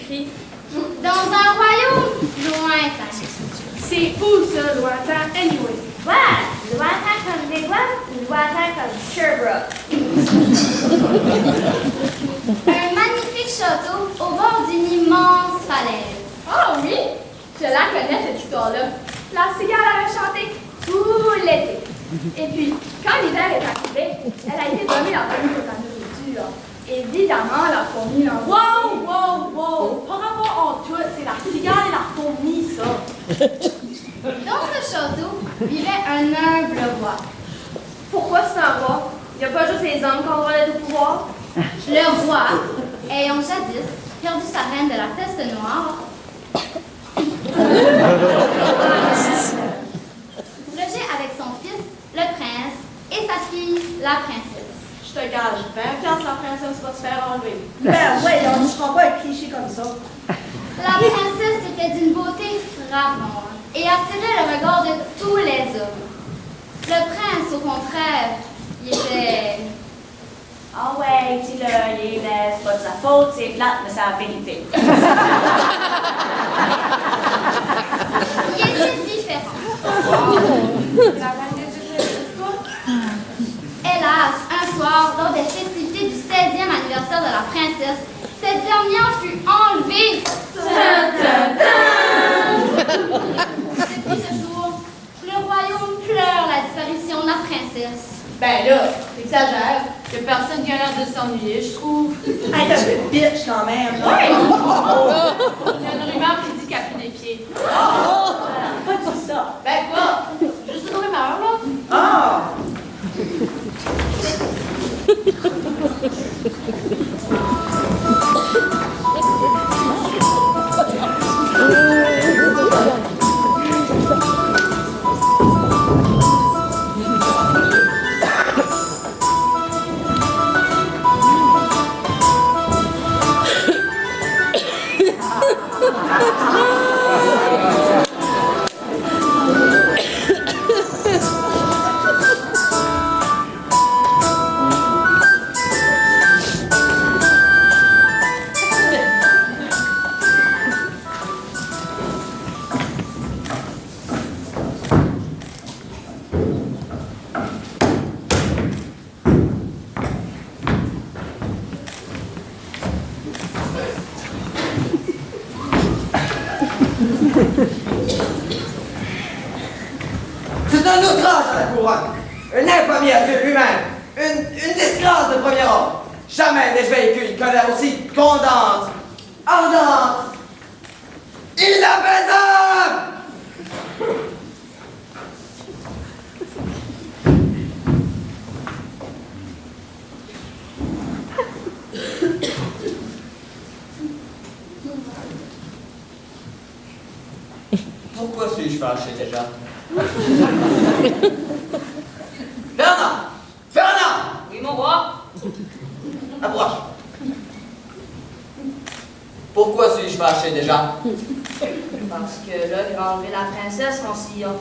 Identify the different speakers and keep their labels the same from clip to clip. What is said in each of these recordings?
Speaker 1: écrit?
Speaker 2: Dans un royaume lointain.
Speaker 1: C'est où ça, lointain, anyway?
Speaker 2: Ouais, lointain comme les doigts, lointain comme Sherbrooke. Un magnifique château au bord d'une immense falaise.
Speaker 1: Ah oui? Je la connais, cette histoire-là. La cigale avait chanté tout l'été. Et puis, quand l'hiver est arrivé, elle a été donnée la famille pour la nourriture. Évidemment, la fourmi en...
Speaker 3: Wow! Par rapport en tout, c'est la cigale et la fourmi, ça.
Speaker 2: Dans ce château vivait un humble roi.
Speaker 1: Pourquoi c'est un roi? Il n'y a pas juste les hommes qui ont le droit d'être au pouvoir?
Speaker 2: Le roi, ayant jadis perdu sa reine de la peste noire, logeait avec son fils, le prince, et sa fille, la princesse.
Speaker 3: Je te gage, 20 piastres, la princesse va se faire enlever.
Speaker 4: Ben ouais, on ne sera pas un cliché comme ça.
Speaker 2: La princesse était d'une beauté frappante et attirait le regard de tous les hommes. Le prince, au contraire, il était...
Speaker 3: Ah ouais, dis-le, il est laid, c'est pas de sa faute, c'est plate, mais c'est la vérité.
Speaker 2: Il était différent.
Speaker 1: La reine des Égyptes, quoi?
Speaker 2: Hélas, un soir, lors des festivités du 16e anniversaire de la princesse, cette dernière fut enlevée. Depuis ce jour, le royaume pleure la disparition de la princesse.
Speaker 3: Ben là, t'exagères. Que personne qui a l'air de s'ennuyer, je trouve.
Speaker 4: Hey, t'as un peu de bitch quand même. Là.
Speaker 3: Ouais! Il y a une rumeur qui dit qu'elle a pris des pieds.
Speaker 4: Pas dit ça.
Speaker 3: Ben quoi? Juste une rumeur, là.
Speaker 4: Ah!
Speaker 5: C'est un outrage à la couronne, une infamie à Dieu lui-même, une disgrâce de premier ordre. Jamais n'ai-je vécu une colère aussi condante, ardente, inapaisable. Pourquoi suis-je fâché déjà? Fernand! Fernand!
Speaker 3: Oui, mon roi?
Speaker 5: Approche. Pourquoi suis-je fâché déjà?
Speaker 3: Parce que là, il va enlever la princesse, mon sillon.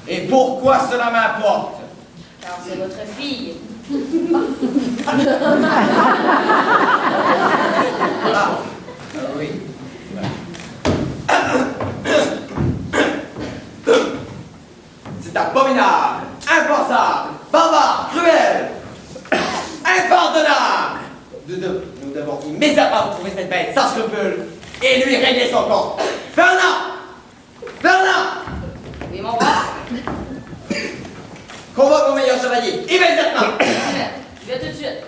Speaker 5: Et pourquoi cela m'importe?
Speaker 3: Car c'est votre fille.
Speaker 5: Ah, oui. C'est abominable, impensable, barbare, cruel, impardonnable. Nous devons immédiatement trouver cette bête sans scrupule et lui régler son compte. Fernand! Fernand!
Speaker 3: Oui, mon roi?
Speaker 5: Convoque mon meilleur chevalier, immédiatement!
Speaker 3: Je vais tout de suite.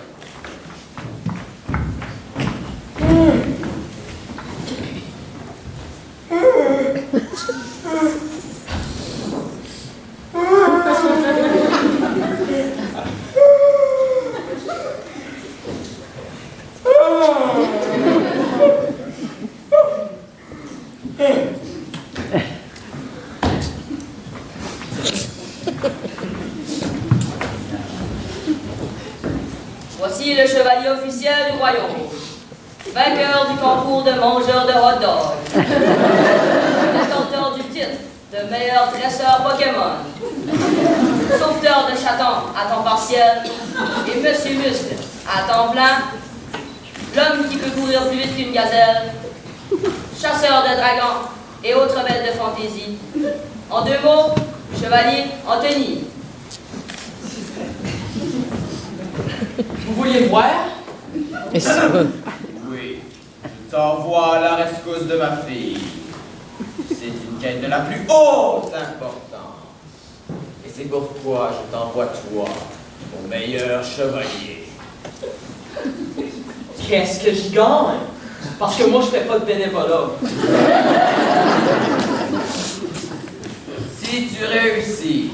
Speaker 3: Voici le chevalier officiel du royaume, vainqueur du concours de mangeur de hot dog, détenteur du titre de meilleur dresseur Pokémon, sauveteur de chatons à temps partiel et Monsieur Muscle à temps plein, l'homme qui peut courir plus vite qu'une gazelle, chasseur de dragons et autres bêtes de fantaisie. En 2 mots, chevalier Anthony.
Speaker 6: Vous vouliez me voir?
Speaker 7: Oui, je t'envoie à la rescousse de ma fille. C'est une quête de la plus haute importance. Et c'est pourquoi je t'envoie toi, mon meilleur chevalier.
Speaker 6: Qu'est-ce que j'y gagne? Parce que moi, je fais pas de bénévolat.
Speaker 7: Si tu réussis,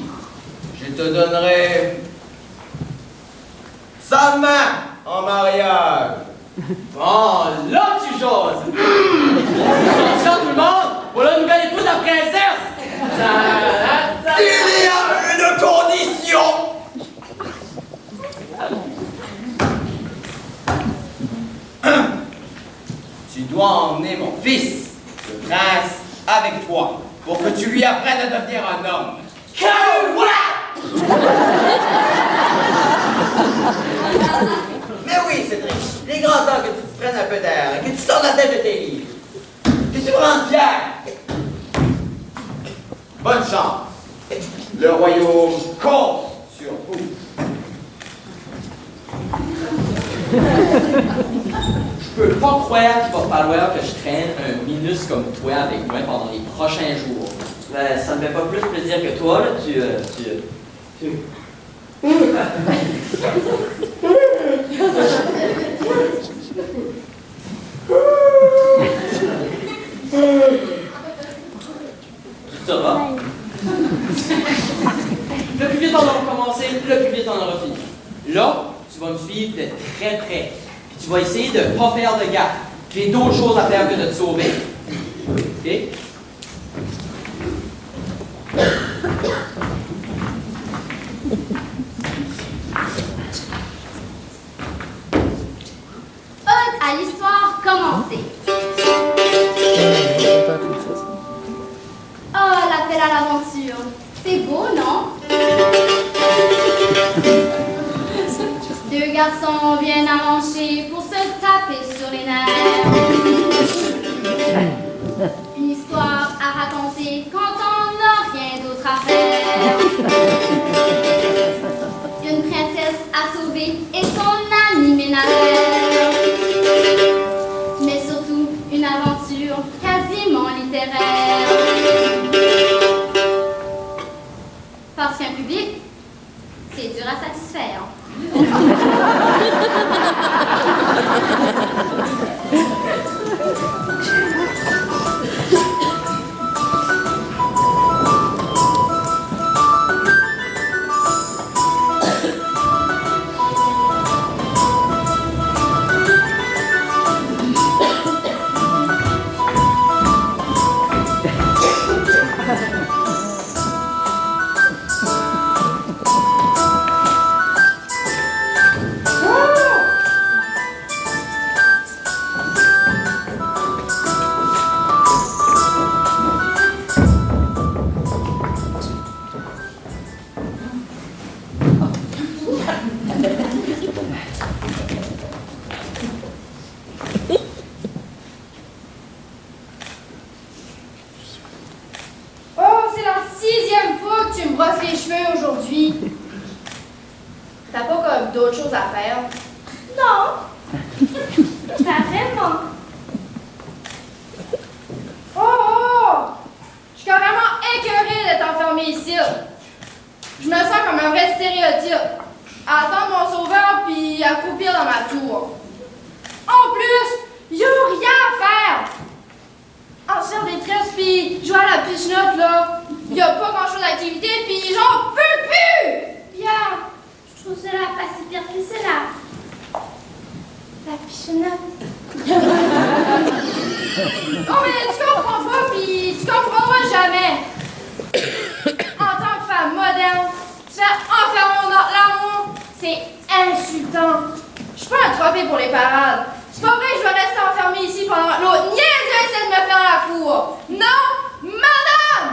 Speaker 7: je te donnerai sa main en mariage.
Speaker 6: Oh, là, tu jases! Attention, tout le monde! Voilà une nouvelle épouse de la princesse!
Speaker 5: Il y a une condition.
Speaker 7: Tu dois emmener mon fils, le prince, avec toi, pour que tu lui apprennes à devenir un homme.
Speaker 5: Mais oui, Cédric, il est grand temps que tu te prennes un peu d'air, que tu sors la tête de tes livres, que tu me rendes fier.
Speaker 7: Bonne chance. Le royaume compte sur vous.
Speaker 6: Je peux pas croire qu'il va falloir que je traîne un minus comme toi avec moi pendant les prochains jours.
Speaker 8: Ben, ça me fait pas plus plaisir que toi, là. Tu... Ça va?
Speaker 6: Le plus vite on aura commencé, le plus vite on aura fini. Là, tu vas me suivre de très près. Puis tu vas essayer de pas faire de gaffe. J'ai d'autres choses à faire que de te sauver. OK?
Speaker 2: Ode à l'histoire commencée. Oh, l'appel à l'aventure. C'est beau, non? 2 garçons bien arrangés pour se taper sur les nerfs. Une histoire à raconter quand on n'a rien d'autre à faire. Une princesse à sauver et son ami ménagère. Mais surtout, une aventure quasiment littéraire. Parce qu'un public, c'est dur à satisfaire.
Speaker 1: aujourd'hui. T'as pas comme d'autres choses à faire?
Speaker 2: Non. Pas vraiment.
Speaker 1: Oh! Je suis carrément écœurée d'être enfermée ici. Je me sens comme un vrai stéréotype. À attendre mon sauveur puis à croupir dans ma tour. En plus, y'a rien à faire! En se faire des tresses puis jouer à la pichenote, là, y'a pas grand-chose d'activité puis j'en peux plus!
Speaker 2: Bien, je trouve cela pas si pire que cela. La pichenote.
Speaker 1: Non mais tu comprends pas puis tu comprendras jamais. En tant que femme moderne, se faire enfermer dans l'amour, c'est insultant. Je suis pas un trophée pour les parades. C'est pas vrai que je vais rester enfermée ici pendant que l'autre niaiseux essaie de me faire la cour. Non, madame!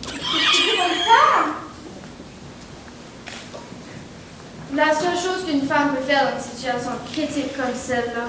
Speaker 2: Qu'est-ce que tu veux faire?
Speaker 1: La seule chose qu'une femme peut faire dans une situation critique comme celle-là,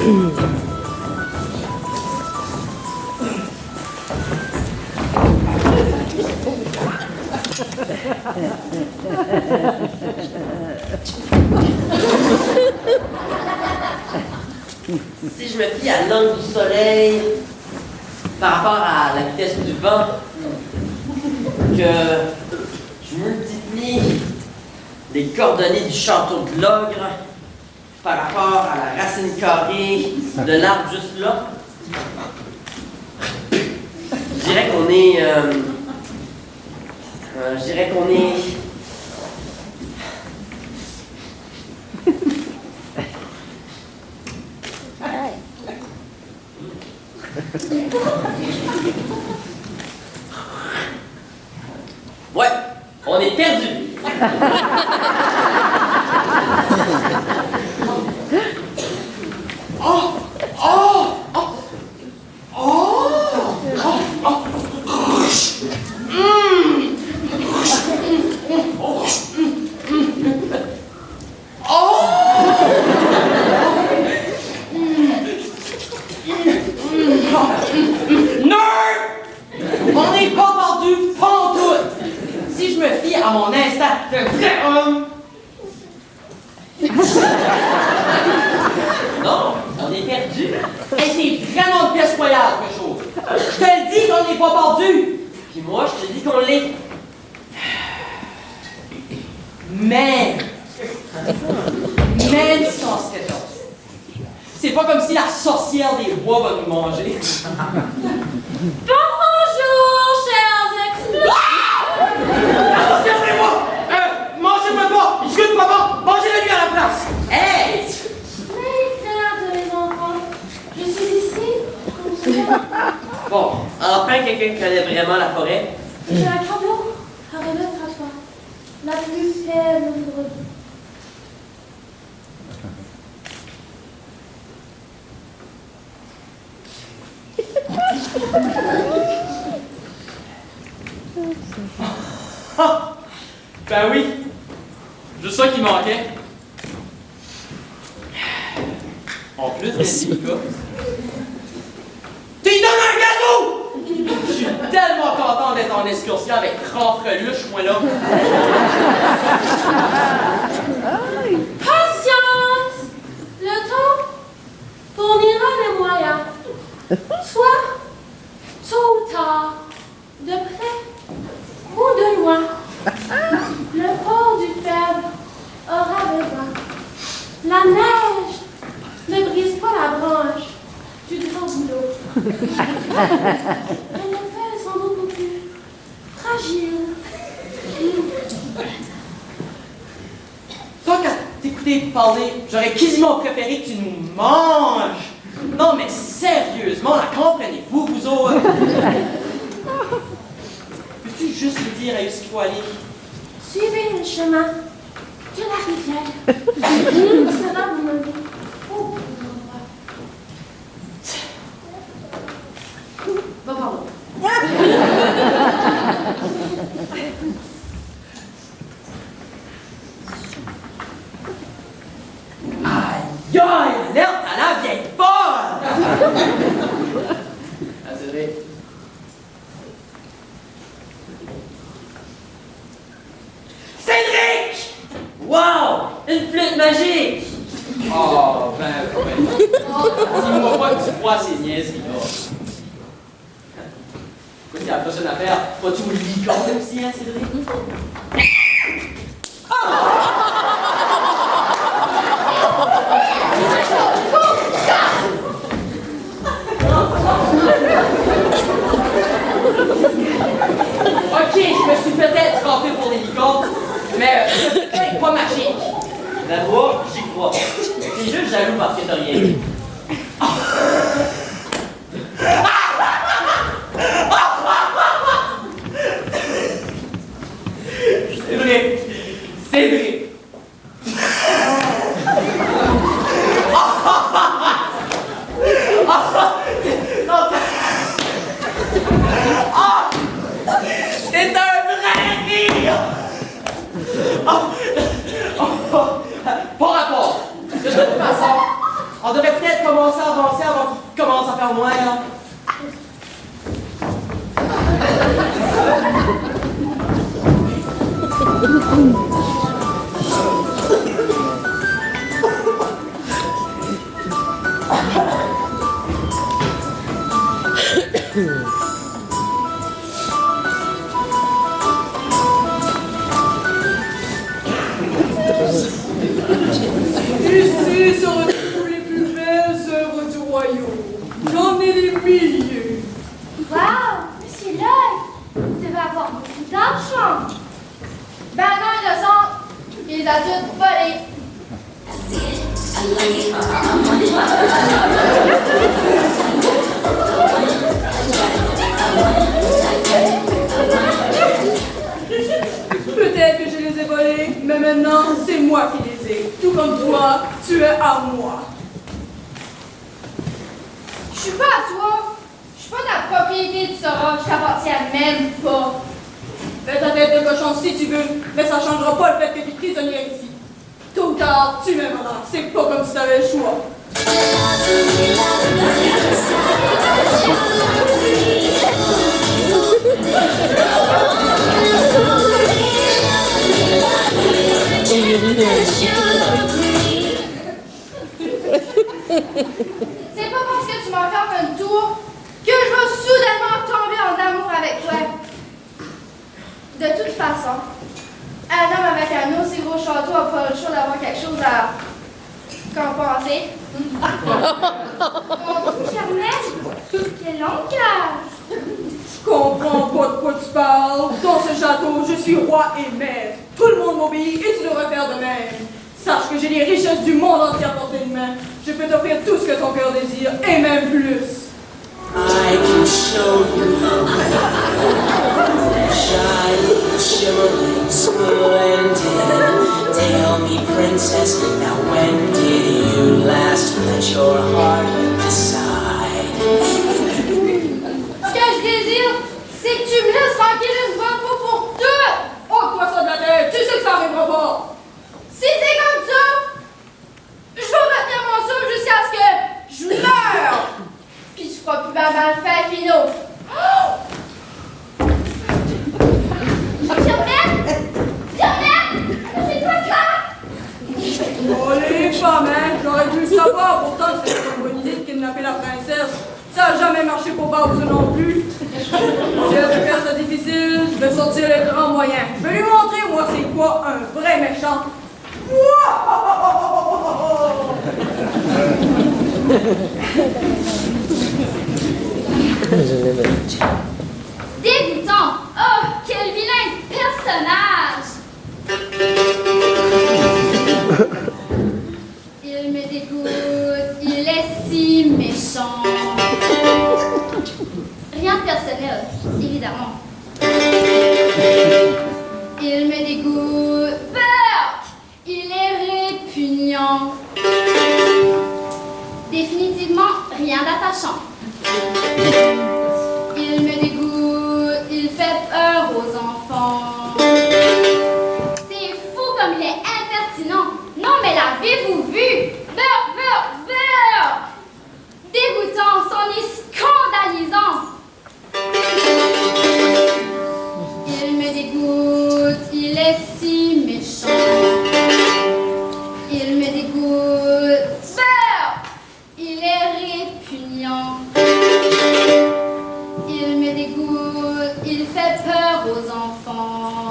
Speaker 8: Si je me fie à l'angle du soleil par rapport à la vitesse du vent, que je multiplie les coordonnées du château de l'ogre par rapport à la racine carrée de l'arbre juste là, je dirais qu'on est... je dirais qu'on est... Ouais, on est perdu.
Speaker 6: On n'est pas perdu, pantoute! Si je me fie à mon instinct de vrai homme...
Speaker 8: Non, on est perdu.
Speaker 6: Hey, c'est vraiment une pièce royale, quelque chose. Je te le dis qu'on n'est pas perdu!
Speaker 8: Puis moi, je te dis qu'on l'est.
Speaker 6: Même si on serait perdu. C'est pas comme si la sorcière des bois va nous manger.
Speaker 1: Bonjour, chers exploits!
Speaker 6: Regardez-moi! Mangez-moi pas! Je goûte pas bon! Mangez la nuit à la place! Hey!
Speaker 1: N'ayez crainte, les enfants. Je suis ici.
Speaker 8: Bon, enfin quelqu'un qui connaît vraiment la forêt.
Speaker 1: J'ai un cadeau à remettre à toi. La plus faible de vous.
Speaker 6: Ah! Ben oui! Juste ça qui manquait. En plus, Jessica. Tu lui donnes un gâteau! Je suis tellement content d'être en excursion avec Franfreluche, moi là.
Speaker 1: Patience! Le temps fournira les moyens. Soit tôt ou tard, de près ou de loin, le port du faible aura besoin. La neige ne brise pas la branche du grand boulot. Elle le fait sans doute beaucoup plus fragile.
Speaker 6: Toi, quand t'écoutais parler, j'aurais quasiment préféré que tu nous manges. Non, mais sérieusement, la comprenez-vous, vous autres? Peux-tu juste me dire à où il faut aller?
Speaker 1: Suivez le chemin de la rivière. Il sera vous mener au bon endroit. Va par là.
Speaker 6: Aïe, alerte à la vieille folle! Ah, c'est vrai. Cédric!
Speaker 8: Wow! Une flûte magique!
Speaker 6: Oh, ben. Dis-moi pas que tu vois ces niaiseries-là. Écoute, c'est la prochaine affaire. Vas-tu au licorne aussi, hein, Cédric? Ok, je me suis peut-être trompé pour les licornes, mais c'est peut-être pas magique.
Speaker 8: Ben moi, j'y crois. C'est juste jaloux parce que t'as rien vu.
Speaker 6: C'est vrai. C'est vrai. C'est un vrai rire! Pas rapport. De toute façon, on devrait peut-être commencer à au moins, là.
Speaker 9: Ici se retrouvent les plus belles œuvres du royaume. J'en ai des milliers.
Speaker 2: Waouh, monsieur Lloyd, vous devez avoir beaucoup d'argent.
Speaker 1: Ben non, innocente. Il les a toutes volées.
Speaker 9: Peut-être que je les ai volés, mais maintenant, c'est moi qui les ai. Tout comme toi, tu es à moi.
Speaker 1: Je suis pas à toi. Je suis pas ta propriété, tu sauras. Je t'appartiens même pas.
Speaker 9: Fais ta tête de cochon si tu veux, mais ça changera pas le fait que tu es prisonnière ici. Tôt ou tard, tu m'aimeras. C'est pas comme si t'avais le choix.
Speaker 1: C'est pas parce que tu m'enfermes un tour que je vais soudainement tomber en amour avec toi. De toute façon, un homme avec un aussi gros château a pas le choix d'avoir quelque chose à compenser. Mon Dieu, Charmel, quel langage!
Speaker 9: Je comprends pas de quoi tu parles. Dans ce château, je suis roi et maître. Tout le monde m'obéit et tu devrais faire de même. Sache que j'ai les richesses du monde entier à portée de main. Je peux t'offrir tout ce que ton cœur désire et même plus.
Speaker 10: I can show you shining, shimmering, splendid. Tell me, princess, now when did you last let your heart decide?
Speaker 1: Ce que je désire, c'est que tu me laisses tranquille une bonne fois pour toutes!
Speaker 9: Ôte-toi ça de la tête, tu sais que ça arrivera pas.
Speaker 1: Si c'est comme ça, je vais retenir mon souffle jusqu'à ce que je meure! Puis tu feras plus mal faire, Fino! Oh! Germaine! Germaine! C'est quoi ça?
Speaker 9: Oh les femmes, hein, j'aurais dû le savoir, pourtant c'est pas une bonne idée de kidnapper la princesse. Ça a jamais marché pour Bowser non plus. Si elle veut faire ça difficile, je vais sortir les grands moyens. Je vais lui montrer, moi, c'est quoi un vrai méchant.
Speaker 2: Dégoûtant. Oh, quel vilain personnage. Il me dégoûte. Il est si méchant. Rien de personnel, évidemment. Il me dégoûte. Burk! Il est répugnant. Définitivement rien d'attachant. Il me dégoûte. Il fait peur aux enfants. C'est fou comme il est impertinent. Non, mais l'avez-vous vu? Burk, Burk, Burk! Dégoûtant, c'en est scandalisant. Il me dégoûte, il est si méchant. Il me dégoûte. Burk! Il est répugnant. Il me dégoûte, il fait peur aux enfants.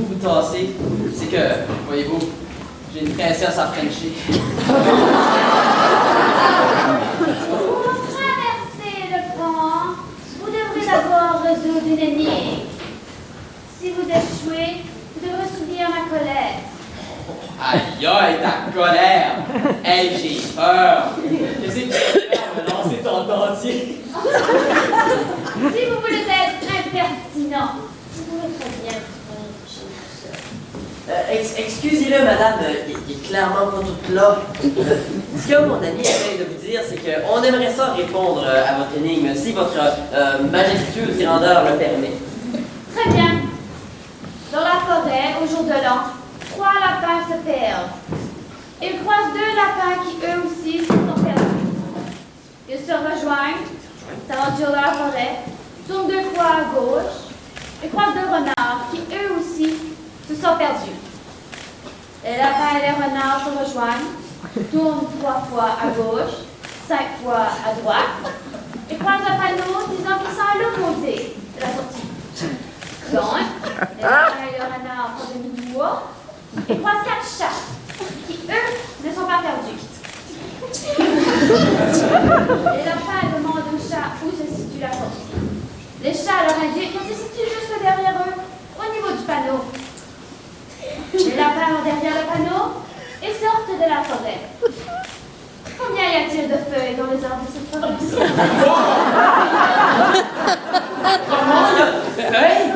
Speaker 6: de vous tasser, c'est que, voyez-vous, j'ai une princesse à Frencher.
Speaker 2: Pour traverser le pont, vous devrez d'abord résoudre une énigme. Si vous échouez, vous devrez subir ma colère.
Speaker 6: Aïe aïe, ta colère! Hey, j'ai peur! Qu'est-ce que tu veux faire, me lancer ton dentier?
Speaker 2: Si vous voulez être impertinent, vous pouvez très bien répondre chez vous seul.
Speaker 8: Excusez-le, madame, il est clairement pas tout là. Ce que mon ami essaie de vous dire, c'est qu'on aimerait ça répondre à votre énigme, si votre majestueuse grandeur le permet.
Speaker 2: Très bien. Dans la forêt, au jour de l'an, 3 lapins se perdent. Ils croisent 2 lapins qui, eux aussi, se sont perdus. Ils se rejoignent, s'aventurent dans la forêt, tournent 2 fois à gauche, et croisent 2 renards qui, eux aussi, se sont perdus. Les lapins et les renards se rejoignent, tournent 3 fois à gauche, 5 fois à droite, et croisent un panneau disant qu'ils sont à l'opposé de la sortie. Donc, les lapins et les renards font demi-tour et croisent 4 chats qui, eux, ne sont pas perdus. Les lapins demandent aux chats où se situe la sortie. Les chats leur indiquent qu'elle se situe juste derrière eux, au niveau du panneau. Les lapins vont derrière le panneau et sortent de la forêt. Combien y a-t-il de feuilles dans les arbres de cette forêt?
Speaker 6: Comment il y a de feuilles?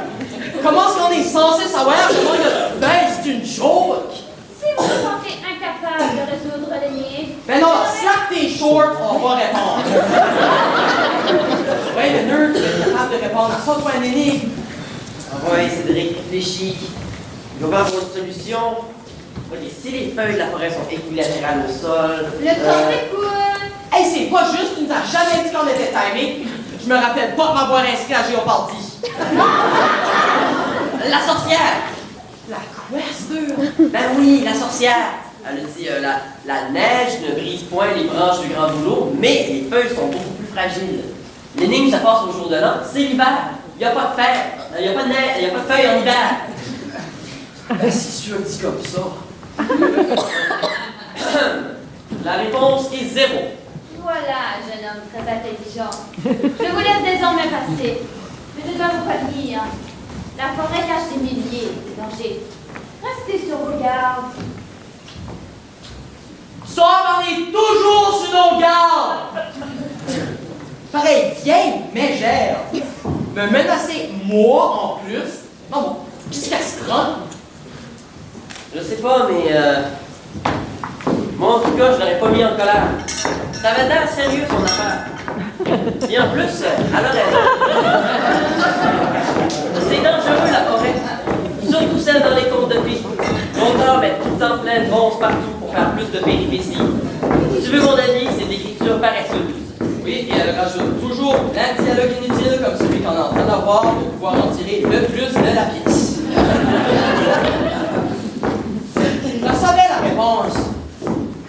Speaker 6: Comment est-ce qu'on est censé savoir comment il y a de feuilles? C'est une joke!
Speaker 2: Si vous vous sentez incapable de résoudre l'énigme,
Speaker 6: Ben non, slack tes shorts, on va répondre. Ouais, le nerd, tu es capable de répondre à ça, toi, un énigme.
Speaker 8: Ah ouais, Cédric, réfléchis. Il va y avoir une solution. Ok, si les feuilles de la forêt sont équilatérales au sol...
Speaker 2: le temps s'écoule.
Speaker 6: Hey, c'est pas juste, tu nous as jamais dit qu'on était timés. Je me rappelle pas de m'avoir inscrit à Géopardy. La sorcière!
Speaker 8: La questeur! Ben oui, la sorcière! Elle a dit, la neige ne brise point les branches du grand bouleau, mais les feuilles sont beaucoup plus fragiles. L'énigme, ça passe au jour de l'an, c'est l'hiver. Il n'y a pas de fer, il n'y a pas de neige, il n'y a pas de feuilles en hiver.
Speaker 6: Ben, c'est sûr que dit comme ça.
Speaker 8: La réponse est 0.
Speaker 2: Voilà, jeune homme très intelligent. Je vous laisse désormais passer. Mais je dois vous prévenir. La forêt cache des milliers de dangers. Restez sur vos gardes.
Speaker 6: Ça, on est toujours sur nos gardes! Pareil, vieille mégère. Me menacer, moi, en plus. Non, bon, qu'est-ce qu'elle se prend?
Speaker 8: Je sais pas, mais moi en tout cas, je l'aurais pas mis en colère. Ça avait l'air sérieux son affaire. Et en plus, elle a raison. C'est dangereux la forêt. Surtout celle dans les contes de fées. L'auteur met tout le temps plein de bronze partout pour faire plus de péripéties. Si tu veux mon avis, c'est d'écriture paresseuse.
Speaker 6: Oui, et elle rajoute toujours un dialogue inutile comme celui qu'on est en train d'avoir pour pouvoir en tirer le plus de la pièce. Je savais la réponse.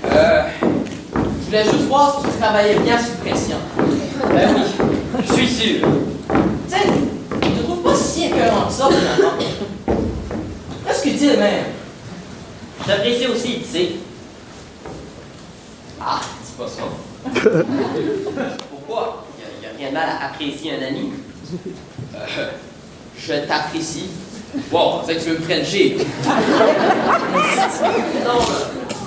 Speaker 6: Je voulais juste voir si tu travaillais bien sous pression.
Speaker 8: Ben oui, je suis sûr.
Speaker 6: Tu sais, je te trouve pas si écœurant que ça, finalement. Presque utile, même.
Speaker 8: J'apprécie aussi, tu sais.
Speaker 6: Ah, dis pas ça.
Speaker 8: Pourquoi? Il y a rien de mal à apprécier un ami.
Speaker 6: Je t'apprécie. Wow, c'est que tu veux me frencher.
Speaker 8: Non,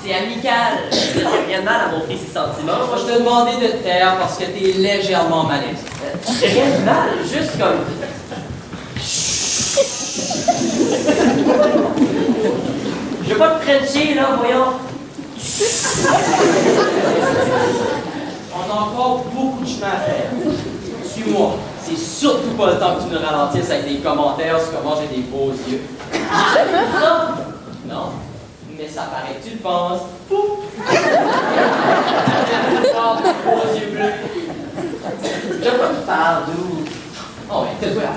Speaker 8: c'est amical. Il n'y a rien de mal à montrer ses sentiments.
Speaker 6: Moi, je te demandais de te taire parce que t'es légèrement malaise.
Speaker 8: J'ai rien de mal, juste comme... Je veux pas te frencher, là, voyons.
Speaker 6: On a encore beaucoup de chemin à faire. Suis-moi. C'est surtout pas le temps que tu nous ralentisses avec des commentaires sur comment j'ai des beaux yeux.
Speaker 8: J'ai jamais vu ça.
Speaker 6: Non, mais ça paraît que tu le penses. Pouf! Beaux yeux bleus.
Speaker 8: De quoi tu parles, d'où?
Speaker 6: Oh, mais t'es quoi?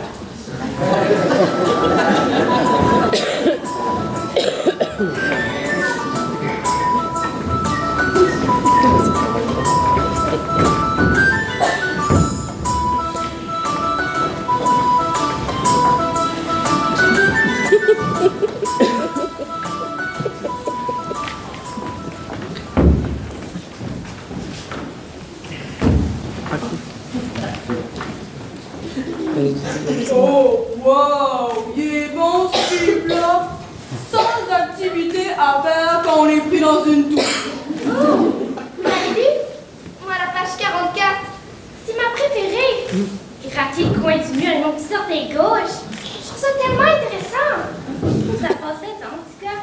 Speaker 9: Oh, wow! Il est bon ce film-là! Sans activité à faire quand on est pris dans une douche.
Speaker 2: Vous l'avez vu? Moi, la page 44. C'est ma préférée. Gratter le coin du mur et mon petit orteil gauche. Je trouve ça tellement intéressant. Ça passe le temps, en tout cas.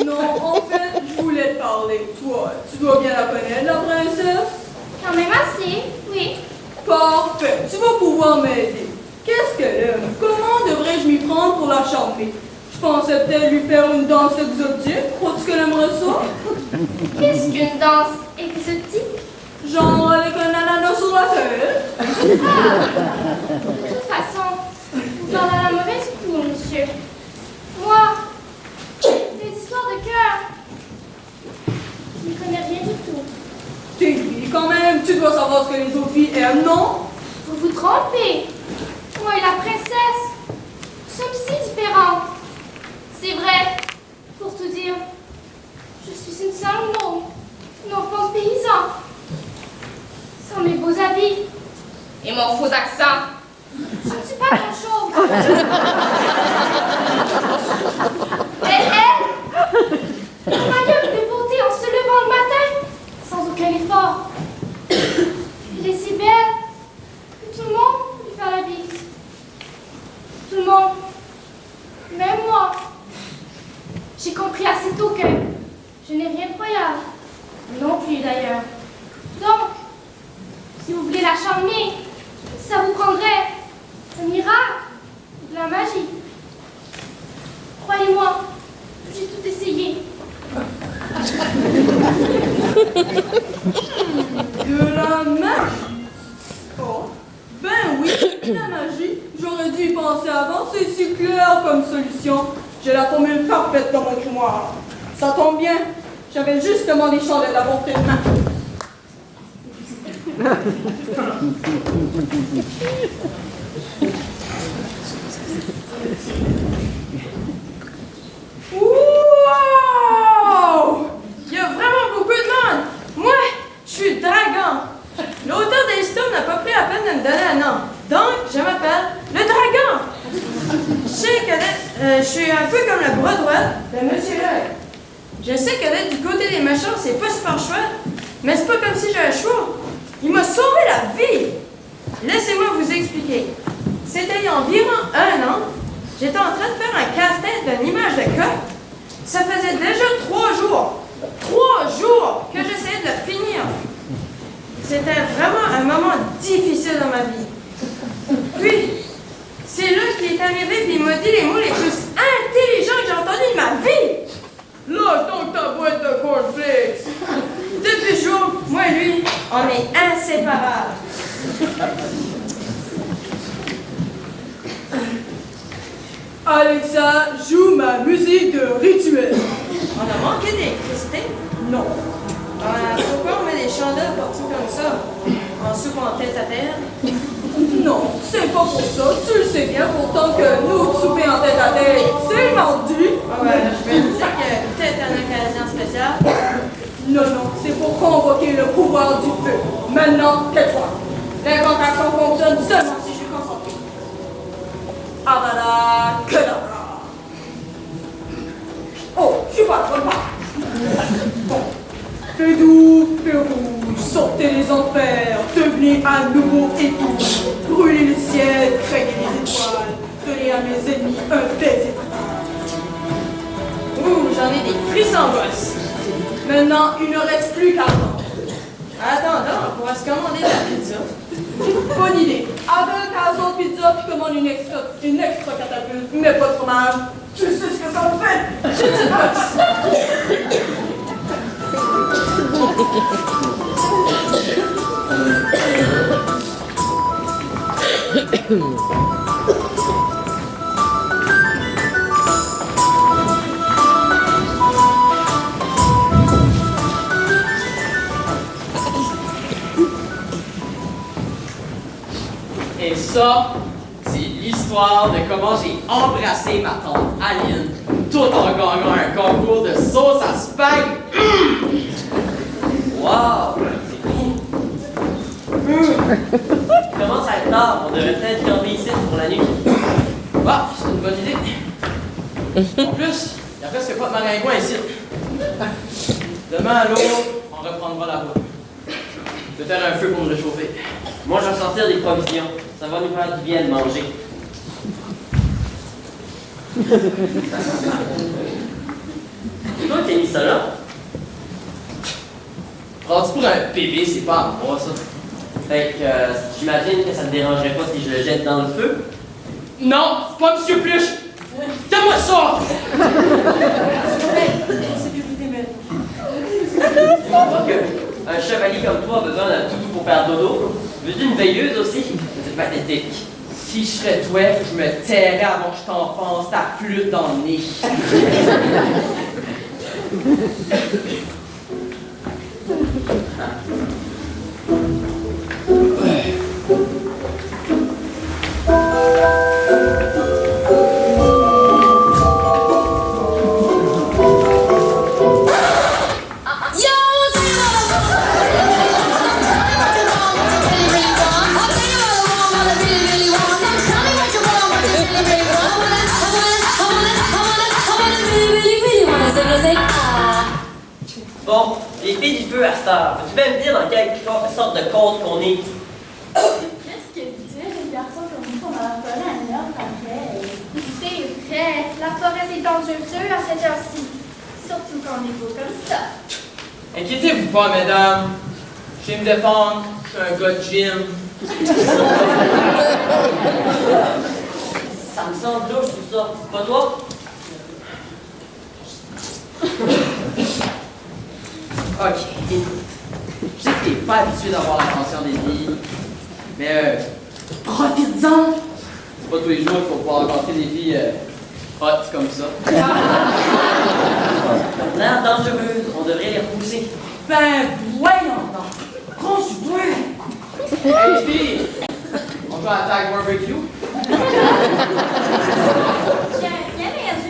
Speaker 9: Non, en fait, je voulais te parler. Toi, tu dois bien la connaître, la princesse?
Speaker 2: Quand même assez, oui.
Speaker 9: Parfait, tu vas pouvoir m'aider. Qu'est-ce qu'elle aime? Comment devrais-je m'y prendre pour la charmer? Je pensais peut-être lui faire une danse exotique. Crois-tu qu'elle aimerait ça?
Speaker 2: Qu'est-ce qu'une danse exotique?
Speaker 9: Genre avec un ananas sur la tête?
Speaker 2: De toute façon, vous parlez à la mauvaise cour, monsieur. Moi, des histoires de cœur, je ne connais rien du tout.
Speaker 9: T'es fille quand même, tu dois savoir ce que les autres filles aiment, non?
Speaker 2: Vous vous trompez. Moi et la princesse, nous sommes si différents. C'est vrai, pour tout dire, je suis une simple môme, une enfant de paysan. Sans mes beaux habits et mon faux accent, je ne suis pas grand-chose. Et elle, une manière de beauté en se levant le matin, sans aucun effort. Elle est si belle que tout le monde lui fait la bise. Tout le monde, même moi. J'ai compris assez tôt que je n'ai rien de royal. Non plus d'ailleurs. Donc, si vous voulez la charmer, ça vous prendrait un miracle, de la magie. Croyez-moi, j'ai tout essayé.
Speaker 9: De la magie? Oh, ben oui, la magie. J'aurais dû y penser avant, c'est si clair comme solution. J'ai la formule parfaite dans mon grimoire. Ça tombe bien, j'avais justement des chandelles à portée de main.
Speaker 11: Wow! Il y a vraiment beaucoup de monde! Moi, je suis le dragon. L'auteur de l'histoire n'a pas pris la peine de me donner un nom. Donc, je m'appelle le dragon. Je sais que je suis un peu comme le bras droit de Monsieur L'Œil. Je sais que d'être du côté des méchants, c'est pas super chouette, mais c'est pas comme si j'avais le choix. Il m'a sauvé la vie. Laissez-moi vous expliquer. C'était il y a environ 1 an. J'étais en train de faire un casse-tête d'une image de coq. Ça faisait déjà 3 jours. 3 jours que j'essayais de le finir. C'était vraiment un moment difficile dans ma vie. Puis, c'est là qu'il est arrivé et il m'a dit les mots les plus intelligents que j'ai entendus de ma vie. Lâche donc ta boîte de cornflakes. Depuis ce jour, moi et lui, on est inséparables.
Speaker 9: Alexa, joue ma musique de rituel.
Speaker 11: On a manqué d'électricité?
Speaker 9: Non.
Speaker 11: Pourquoi on met des chandelles partout comme ça? En soupant tête à terre?
Speaker 9: Non, c'est pas pour ça. Tu le sais bien, pourtant que nous, souper en tête à tête, c'est le mardi.
Speaker 11: Ah ouais, je vais te dire que peut-être un occasion spéciale.
Speaker 9: Non, non, c'est pour convoquer le pouvoir du feu. Maintenant, tais-toi. L'incantation fonctionne seulement si je suis concentré. Avada Kedavra. Oh, je suis pas trop pas. Bon. Fais doux, fais rouge, sortez les enfers, devenez à nouveau époux, brûlez le ciel, craignez les étoiles, donnez à mes ennemis un baiser.
Speaker 11: Ouh, j'en ai des frissons gosses.
Speaker 9: Maintenant, il ne reste plus qu'à attendre.
Speaker 11: Attends, on pourra se commander de la pizza.
Speaker 9: Bonne idée. Avec Caso Pizza, puis commande une extra catapulte, mais pas de fromage. Tu sais ce que ça me fait? J'ai une box.
Speaker 6: Et ça, c'est l'histoire de comment j'ai embrassé ma tante Aline, tout en bague.
Speaker 8: Wow! C'est cool. Il commence à être tard. On devrait peut-être camper ici pour la nuit.
Speaker 6: Ah, c'est une bonne idée. En plus, il n'y a presque pas de maringouin ici. Demain à l'aube, on reprendra la route. Je vais faire un feu pour me réchauffer.
Speaker 8: Moi, je vais sortir des provisions. Ça va nous faire du bien de manger. C'est toi qui as mis ça là?
Speaker 6: Prends-tu pour un bébé, c'est pas à moi, ça.
Speaker 8: Fait que j'imagine que ça ne dérangerait pas si je le jette dans le feu.
Speaker 6: Non, c'est pas Monsieur Pluche. Donne-moi ça!
Speaker 8: Tu comprends pas qu'un chevalier comme toi a besoin d'un toutou pour faire dodo? Veux-tu une veilleuse aussi? C'est pathétique.
Speaker 6: Si je serais toi, je me tairais avant que je t'enfonce ta flûte dans le nez.
Speaker 8: Bon, les filles du feu à cette heure, peux-tu bien me dire dans quelle sorte de conte qu'on est?
Speaker 1: Qu'est-ce que tu dis, les garçons comme nous, on dans la forêt à 9h pareil? C'est vrai, la forêt c'est dangereux à cette heure-ci. Surtout quand on est beau comme ça.
Speaker 6: Inquiétez-vous pas, mesdames. Je vais me défendre. Je suis un gars de gym.
Speaker 8: Ça me semble louche tout ça. Pas toi?
Speaker 6: Ok, écoute. Je sais que t'es pas habitué d'avoir l'attention des filles, mais profite-en! C'est pas tous les jours qu'il faut pouvoir rencontrer des filles hot comme ça.
Speaker 8: L'air dangereuse, on devrait les repousser.
Speaker 4: Ben, voyons donc. Prends sur toi.
Speaker 6: Hey les filles! On joue à Tag Barbecue?
Speaker 1: J'ai bien réagi,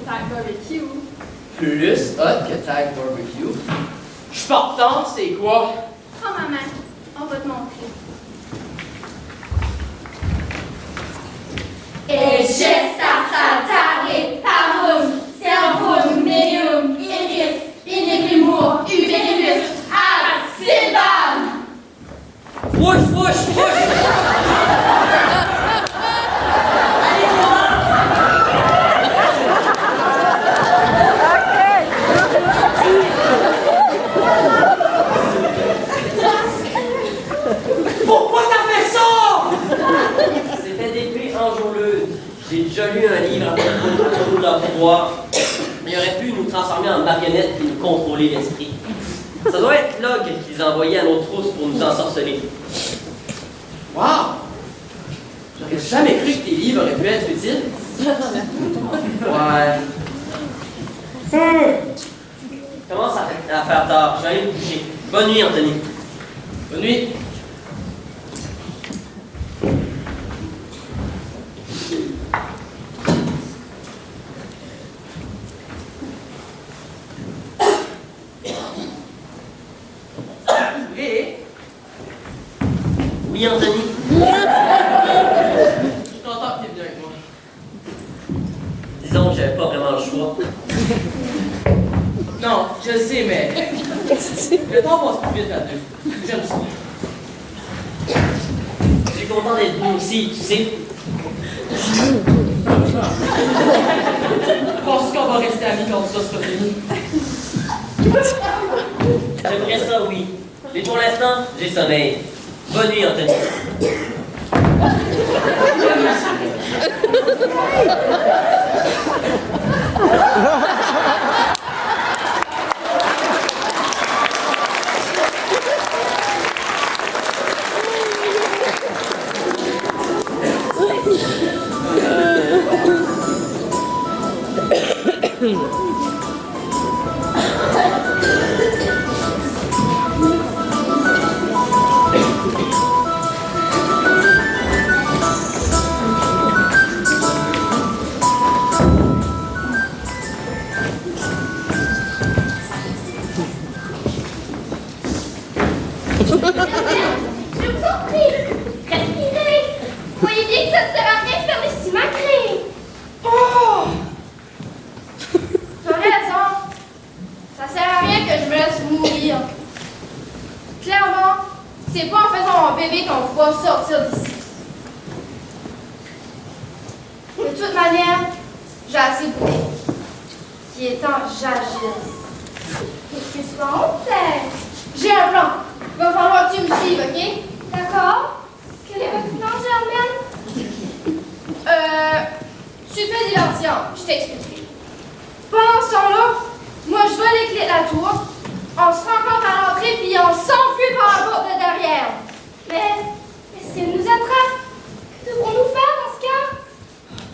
Speaker 1: Tag Barbecue.
Speaker 6: Plus hot que Tag Barbecue. Je suis partante, c'est quoi?
Speaker 1: Oh maman, on va te montrer. Egesta satare parum servum meum iris inegrimur uberibus ad silvam.
Speaker 8: Fouche, fouche, fouche!
Speaker 4: Pourquoi t'as fait ça?
Speaker 8: C'était d'épée enjôleuse. J'ai déjà lu un livre à propos de leur pouvoir. Il aurait pu nous transformer en marionnettes et nous contrôler l'esprit. Ça doit être Log qui les a envoyés à nos trousses pour nous ensorceler.
Speaker 6: Wow! J'aurais jamais cru que tes livres auraient pu être utiles.
Speaker 8: Ouais. Commence à faire tard. Je vais aller me coucher. Bonne nuit, Anthony.
Speaker 6: Bonne nuit.
Speaker 8: Oui, Anthony.
Speaker 6: Je suis content que tu es venu avec moi.
Speaker 8: Disons que j'avais pas vraiment le choix.
Speaker 6: Non, je le sais, mais le temps passe plus vite à deux. J'aime ça.
Speaker 8: Je suis content d'être venu aussi, tu sais.
Speaker 6: Penses-tu qu'on va rester amis quand ça sera fini?
Speaker 8: J'aimerais ça, oui. Mais pour l'instant, j'ai sommeil. Bonne nuit, Anthony.
Speaker 2: bébé qu'on voit sortir d'ici. De toute manière, j'ai assez boudé. Il est temps, j'agisse.
Speaker 1: Qu'est-ce que tu vas en faire?
Speaker 2: J'ai un plan. Il va falloir que tu me suives, OK?
Speaker 1: D'accord? Quel est votre plan, Germaine?
Speaker 2: Tu fais diversion, je t'expliquerai. Pendant ce temps-là, moi je vole les clés de la tour, on se rencontre à l'entrée puis on s'enfuit par la porte de derrière.
Speaker 1: Mais s'il nous attrape, que devrons-nous faire dans ce cas?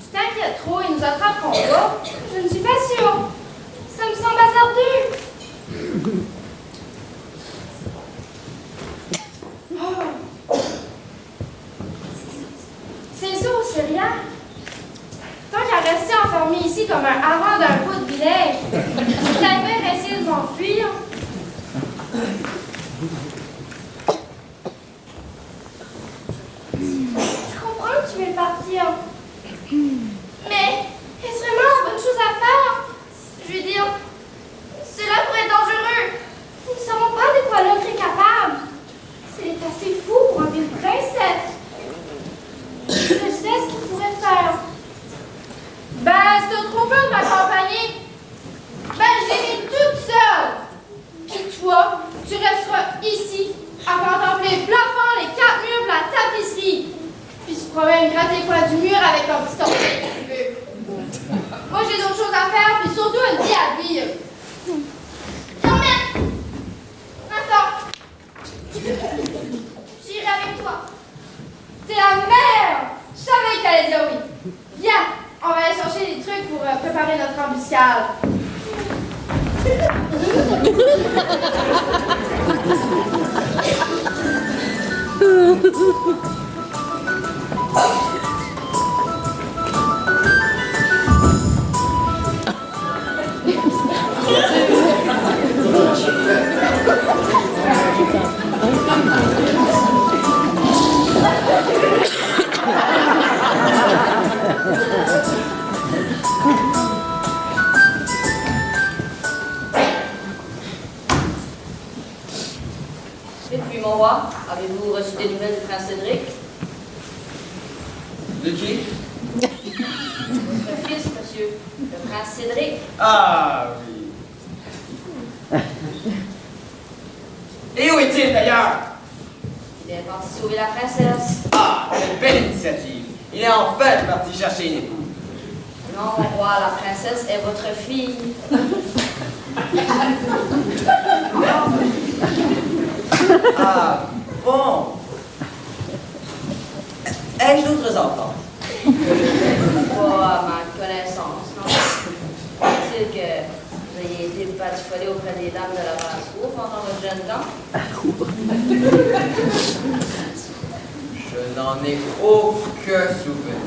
Speaker 2: Tu t'inquiètes trop, ils nous attraperont pas.
Speaker 1: Je ne suis pas sûre. Ça me semble hasardeux.
Speaker 2: Oh. C'est ça ou c'est rien? Tant qu'à rester enfermé ici comme un hareng d'un pot de vinaigre, je préfère essayer de m'enfuir.
Speaker 1: Je comprends que tu veux partir. Mais est-ce vraiment la bonne chose à faire? Je veux dire, cela pourrait être dangereux. Nous ne savons pas de quoi l'autre est capable. C'est assez fou pour une princesse. Je sais ce qu'il pourrait faire.
Speaker 2: Ben, si t'as trop peur de m'accompagner, ben, je l'irai toute seule. Puis toi, tu resteras ici à contempler le plafond, les 4 murs, la tapisserie. Puis tu pourras même gratter les coins du mur avec ton petit orteil si tu veux. Moi, j'ai d'autres choses à faire, puis surtout une vie à vivre.
Speaker 1: Germaine! Attends. J'irai avec toi.
Speaker 2: T'es la mère! Je savais que t'allais dire oui. Viens, on va aller chercher des trucs pour préparer notre embuscade.
Speaker 3: Et puis, mon roi, avez-vous reçu des nouvelles du prince Cédric?
Speaker 6: De qui?
Speaker 3: Votre fils, monsieur, le prince Cédric.
Speaker 7: Ah oui. Et où est-il d'ailleurs?
Speaker 3: Il est parti sauver la princesse.
Speaker 7: Ah, quelle belle initiative. Il est enfin parti chercher une épouse.
Speaker 3: Non, mon roi, la princesse est votre fille.
Speaker 7: Ah, bon. Ai-je d'autres enfants?
Speaker 3: Pas à ma connaissance, non. Est-il que vous ayez été batifolé auprès des dames de la basse-cour pendant votre jeune temps?
Speaker 7: Je n'en ai aucun souvenir.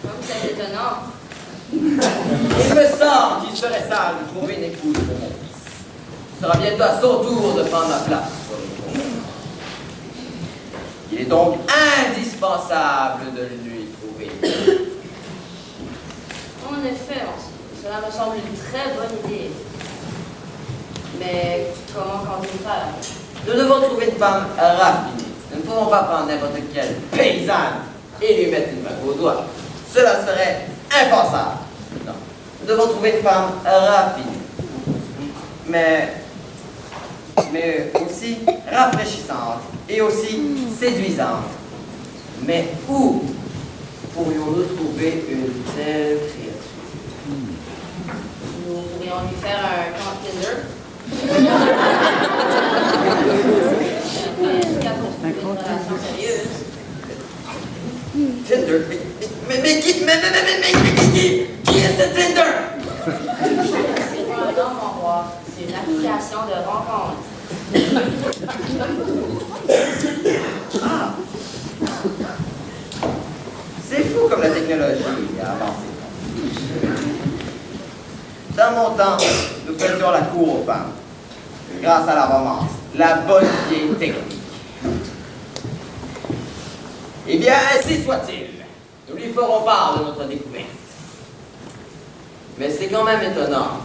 Speaker 3: Comme c'est étonnant.
Speaker 7: Il me semble qu'il serait sage de trouver une épouse pour mon fils. Ce sera bientôt à son tour de prendre ma place sur le trône. Il est donc indispensable de lui trouver.
Speaker 3: En effet, cela me semble une très bonne idée. Mais comment comptez-vous faire?
Speaker 7: Nous devons trouver une femme raffinée. Nous ne pouvons pas prendre n'importe quelle paysanne et lui mettre une bague au doigt. Cela serait impensable. Non. Nous devons trouver une femme raffinée. Mais aussi rafraîchissante et aussi séduisante. Mais où pourrions-nous trouver une telle créature?
Speaker 3: Nous pourrions lui faire un compte Tinder. Une relation sérieuse.
Speaker 7: Tinder? Mais qui est ce Tinder?
Speaker 3: C'est pas un homme, mon roi. C'est une application de rencontre.
Speaker 7: Ah. C'est fou comme la technologie a avancé. Dans mon temps, nous faisions la cour aux femmes. Grâce à la romance, la bonne vieille technique. Eh bien, ainsi soit-il. Nous lui ferons part de notre découverte. Mais c'est quand même étonnant.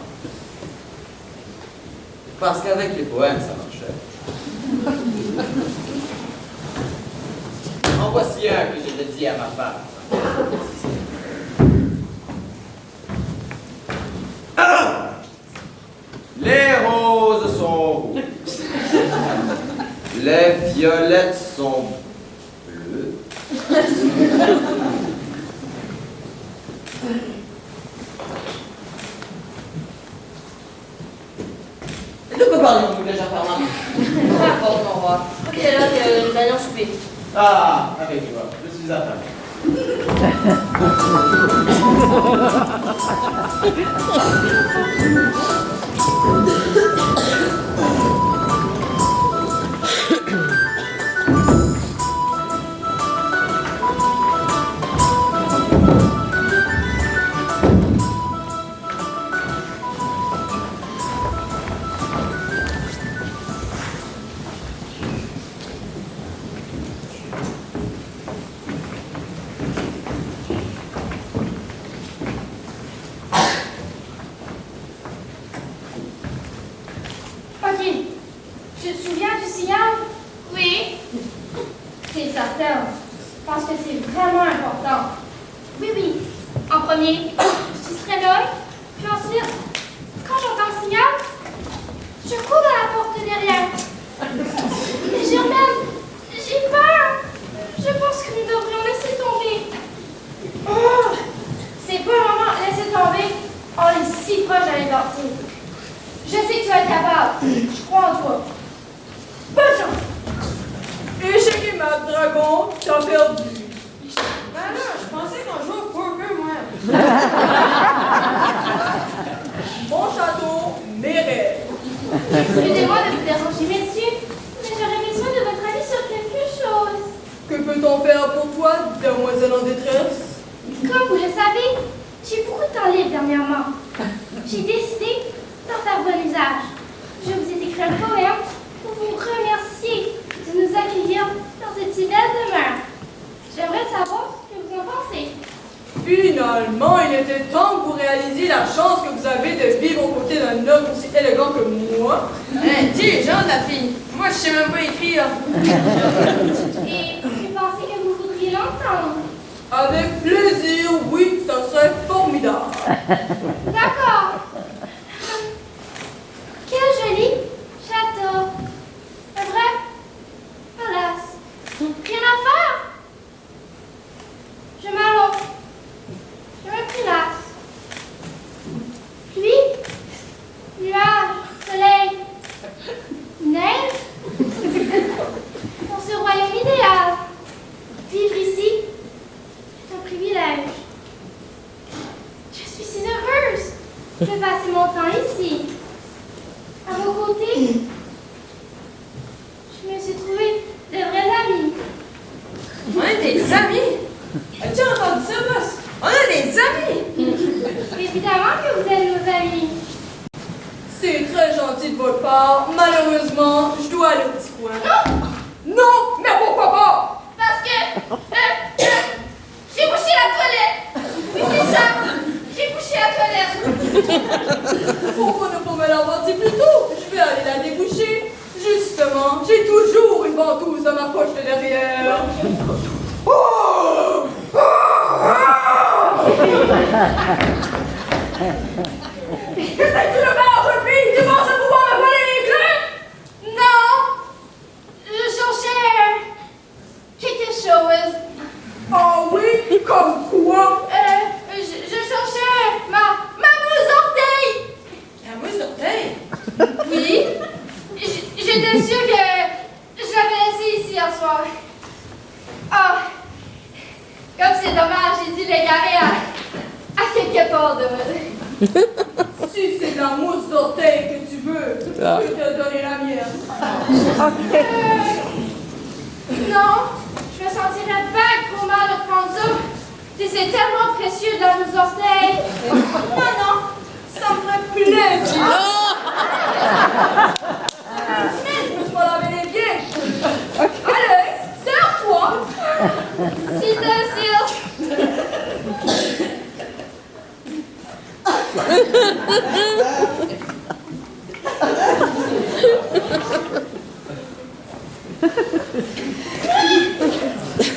Speaker 7: Parce qu'avec les poèmes, ça marchait. En voici un que je dédie à ma femme. Les roses sont rouges. Les violettes sont bleues.
Speaker 8: Et de quoi parlons-nous, déjà, Fernand?
Speaker 3: Peu importe, mon roi. Ok, là que nous allions souper.
Speaker 7: Ah, avec toi, je suis affamé.
Speaker 2: Ok. Tu te souviens du signal? Oui. C'est certain. Parce que c'est vraiment important. Oui, oui. En premier, je serai là. Puis ensuite, quand j'entends le signal, je cours dans la porte derrière. Mais Germaine, j'ai peur. Je pense que nous devrions laisser tomber. Oh, c'est pas le moment de laisser tomber. On est si proche d'aller partir. Je sais que tu vas être capable. Je crois en toi. Bonne chance.
Speaker 9: Échec et mat, dragon, t'as perdu.
Speaker 11: Ben là, je pensais qu'on jouait au poker, moi.
Speaker 9: Mon château, mes rêves.
Speaker 2: Excusez-moi de vous déranger, messieurs, mais j'aurais besoin de votre avis sur quelque chose.
Speaker 9: Que peut-on faire pour toi, demoiselle en détresse?
Speaker 2: Comme vous le savez, j'ai beaucoup de temps libre dernièrement. J'ai décidé d'en faire bon usage. Je vous ai écrit un poème pour vous remercier de nous accueillir dans cette si belle demeure. J'aimerais savoir ce que vous en pensez.
Speaker 9: Finalement, il était temps que vous réalisiez la chance que vous avez de vivre aux côtés d'un homme aussi élégant que moi.
Speaker 11: Hein, diligente, la fille. Moi, je sais même pas écrire.
Speaker 2: Et je pensais que vous voudriez l'entendre.
Speaker 9: Avec plaisir, oui, ça serait formidable.
Speaker 2: D'accord. Quel joli château. Un vrai palace. Rien à faire. Je m'allonge. Je me relaxe. Pluie, nuages, soleil, neige. Dans ce royaume idéal, vivre ici est un privilège. Je suis si heureuse de passer mon temps ici. À vos côtés, je me suis trouvé de vrais amis.
Speaker 11: On est des amis. As-tu entendu ça, boss? On a des amis.
Speaker 2: Évidemment que vous êtes nos amis.
Speaker 9: C'est très gentil de votre part. Malheureusement, je dois aller au petit coin. Non, mais pourquoi pas?
Speaker 2: Parce que j'ai bouché la toilette. Oui, c'est ça. J'ai bouché la toilette.
Speaker 9: Pourquoi ne pas me l'avoir dit plus tôt? Je vais aller la déboucher. Justement, j'ai toujours une ventouse dans ma poche de derrière. Qu'est-ce que tu veux faire, jeune fille? Tu penses pouvoir me voler les clés?
Speaker 2: Non, je cherchais quelque chose.
Speaker 9: Oh oui? Comme quoi?
Speaker 2: Je cherchais ma mousse d'orteil.
Speaker 11: La mousse d'orteil.
Speaker 2: Oui, j'étais sûre que je l'avais laissée ici hier soir. Ah, comme c'est dommage, j'ai dû l'égarer à quelque part de
Speaker 9: Si c'est de la mousse d'orteil que tu veux, je vais te donner la mienne.
Speaker 2: Non, je me sentirais bien trop mal de prendre ça. C'est tellement précieux de la mousse d'orteil. Non, non, ça me ferait plaisir.
Speaker 9: Je me suis pas lavé les pieds. Allez, serre-toi.
Speaker 2: S'il t'insiste.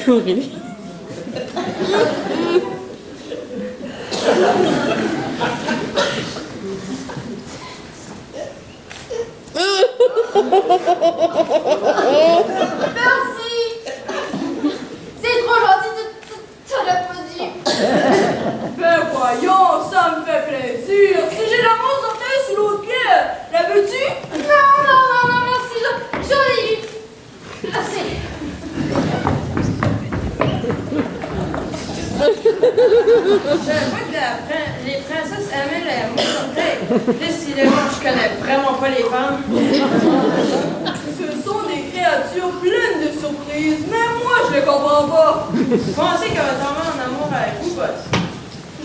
Speaker 12: Aurélie.
Speaker 2: Merci! C'est trop gentil, t'aurais pas dit.
Speaker 9: Ben voyons, ça me fait plaisir. Si j'ai la mousse orteil sous l'autre pied, la veux-tu?
Speaker 2: Non, merci, j'en ai eu. Assez.
Speaker 11: Je vois que les princesses aimaient la mousse orteil. Décidément, je connais vraiment pas les femmes.
Speaker 9: Ce sont des créatures pleines de surprises, même moi je les comprends pas.
Speaker 11: Pensez qu'elle va tomber en amour avec vous, boss.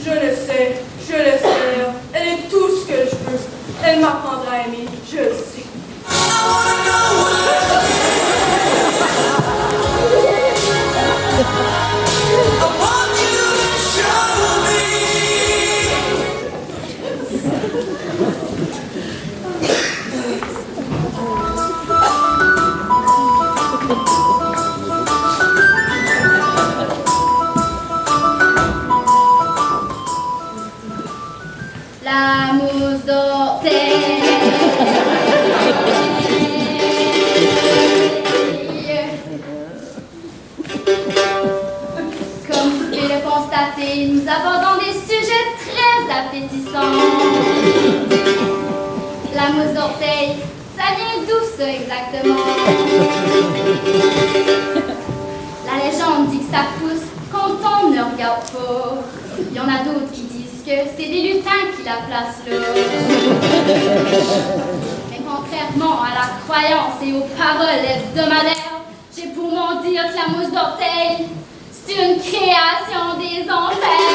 Speaker 9: Je le sais, je l'espère. Elle est tout ce que je veux. Elle m'apprendra à aimer, je le sais.
Speaker 2: La mousse d'orteil. Comme vous pouvez le constater, nous abordons des sujets très appétissants. La mousse d'orteil, ça vient d'où ça exactement? La légende dit que ça pousse quand on ne regarde pas. Il y en a d'autres qui disent que c'est des lutins qui la placent là. Mais contrairement à la croyance et aux paroles hebdomadaires, j'ai pour m'en dire que la mousse d'orteil, c'est une création des enfers.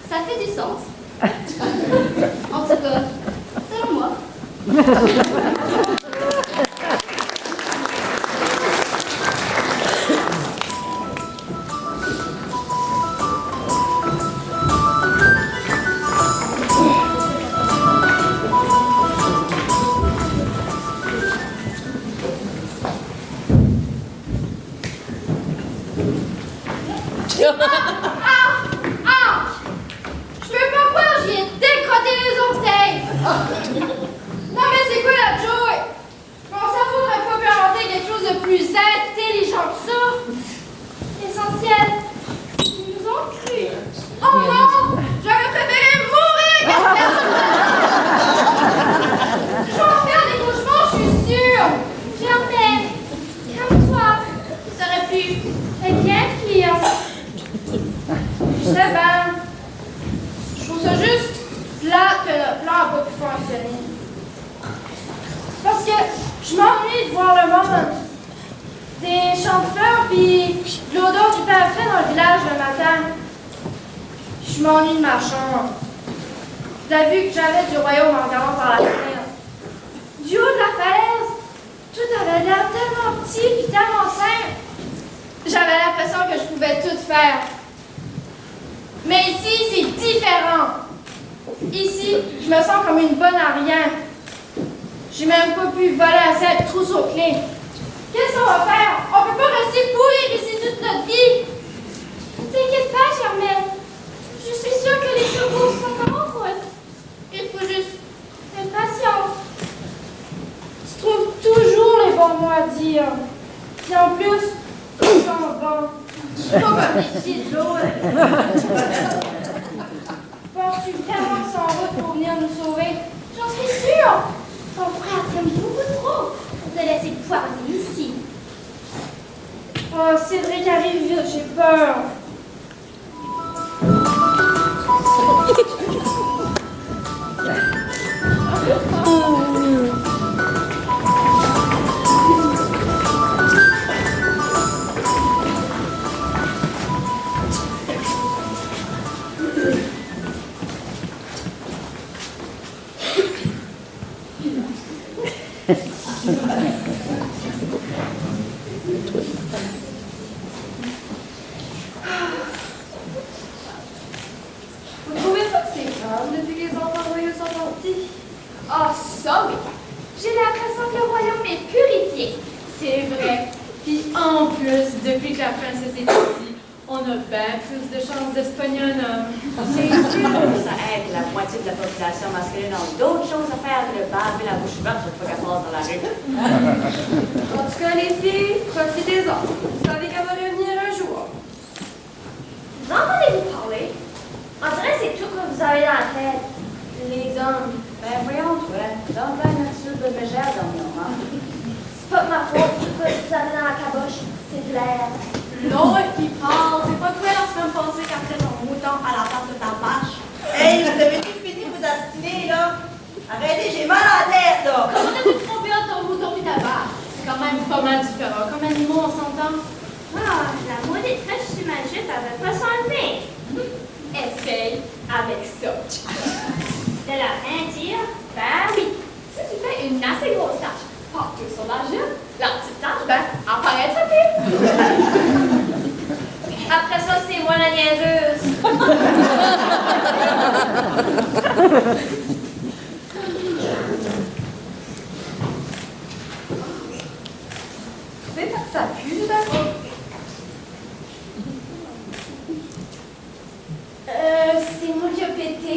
Speaker 2: Ça fait du sens. En tout cas, selon moi. Je peux pas croire, j'y ai décroté les orteils. Non mais c'est quoi la joie? Mon cerveau n'aurait pas pu inventer quelque chose de plus intelligent que ça. L'essentiel, ils nous ont cru. Oh non, j'aurais préféré mourir qu'à faire ça. Je vais en faire des cauchemars, je suis sûre. Jamais. Calme-toi. Ça aurait pu être bien pire.
Speaker 11: Je sais ben. Je trouve ça juste plate que notre plan n'a pas pu fonctionner. Parce que je m'ennuie de voir le monde. Des champs de fleurs pis l'odeur du pain frais dans le village le matin. Je m'ennuie de ma chambre. De la vue que j'avais du royaume en regardant par la fenêtre. Du haut de la falaise, tout avait l'air tellement petit pis tellement simple. J'avais l'impression que je pouvais tout faire. Mais ici, c'est différent. Ici, je me sens comme une bonne à rien. J'ai même pas pu voler à cette trousse aux clés. Qu'est-ce qu'on va faire? On peut pas rester pourrir ici toute notre vie.
Speaker 2: T'inquiète pas, Germaine. Je suis sûre que les secours sont en route. Il faut juste être patient.
Speaker 11: Tu trouves toujours les bons mots à dire. Puis en plus, ils sont bons.
Speaker 2: Pas comme les pieds de l'autre.
Speaker 11: Penses-tu vraiment qu'ils sont en route pour venir nous sauver?
Speaker 2: J'en suis sûre. Ton frère t'aime beaucoup trop pour te laisser poirener ici.
Speaker 11: Oh, Cédric arrive vite, j'ai peur.
Speaker 9: Vous trouvez pas que c'est grave depuis que les enfants joyeux sont partis?
Speaker 1: Ah, ça, oui. J'ai l'impression que le royaume est purifié.
Speaker 11: C'est vrai. Puis en plus, depuis que la princesse est partie, on a bien plus de chances de se pogner un homme.
Speaker 12: C'est sûr que ça aide la moitié de la population masculine dans d'autres choses à faire que de barber la bouche ouverte chaque fois qu'elle passe dans la rue.
Speaker 11: En tout cas, les filles, profitez-en. Vous savez qu'elle va revenir un jour.
Speaker 2: Vous entendez-vous parler? On dirait que c'est tout que vous avez dans la tête. Les hommes.
Speaker 12: Ben voyons, toi, dans ben l'attitude de mégère dernièrement.
Speaker 2: C'est pas de ma faute. Tout ce que vous avez dans la caboche, c'est de l'air.
Speaker 11: L'autre qui parle, c'est pas toi la semaine passée qu'après ton mouton à la place de ta vache.
Speaker 12: Hey, vous avez tout fini de vous astiner, là? Arrêtez, j'ai mal à la tête, là!
Speaker 11: Comment t'as pu te tromper entre ton mouton et ta vache? C'est quand même pas mal différent. Comme animaux, on s'entend.
Speaker 2: Ah, la maudite fraîche magique avait pas s'enlever.
Speaker 1: Essaye avec ça.
Speaker 2: De la rien dire?
Speaker 1: Ben oui. Si tu fais une assez grosse tâche, partout sur l'argile, la petite tâche, ben, apparaîtra plus.
Speaker 2: Après ça, c'est moi la niaiseuse.
Speaker 1: C'est pas que ça pue, d'accord?
Speaker 2: C'est moi qui ai pété.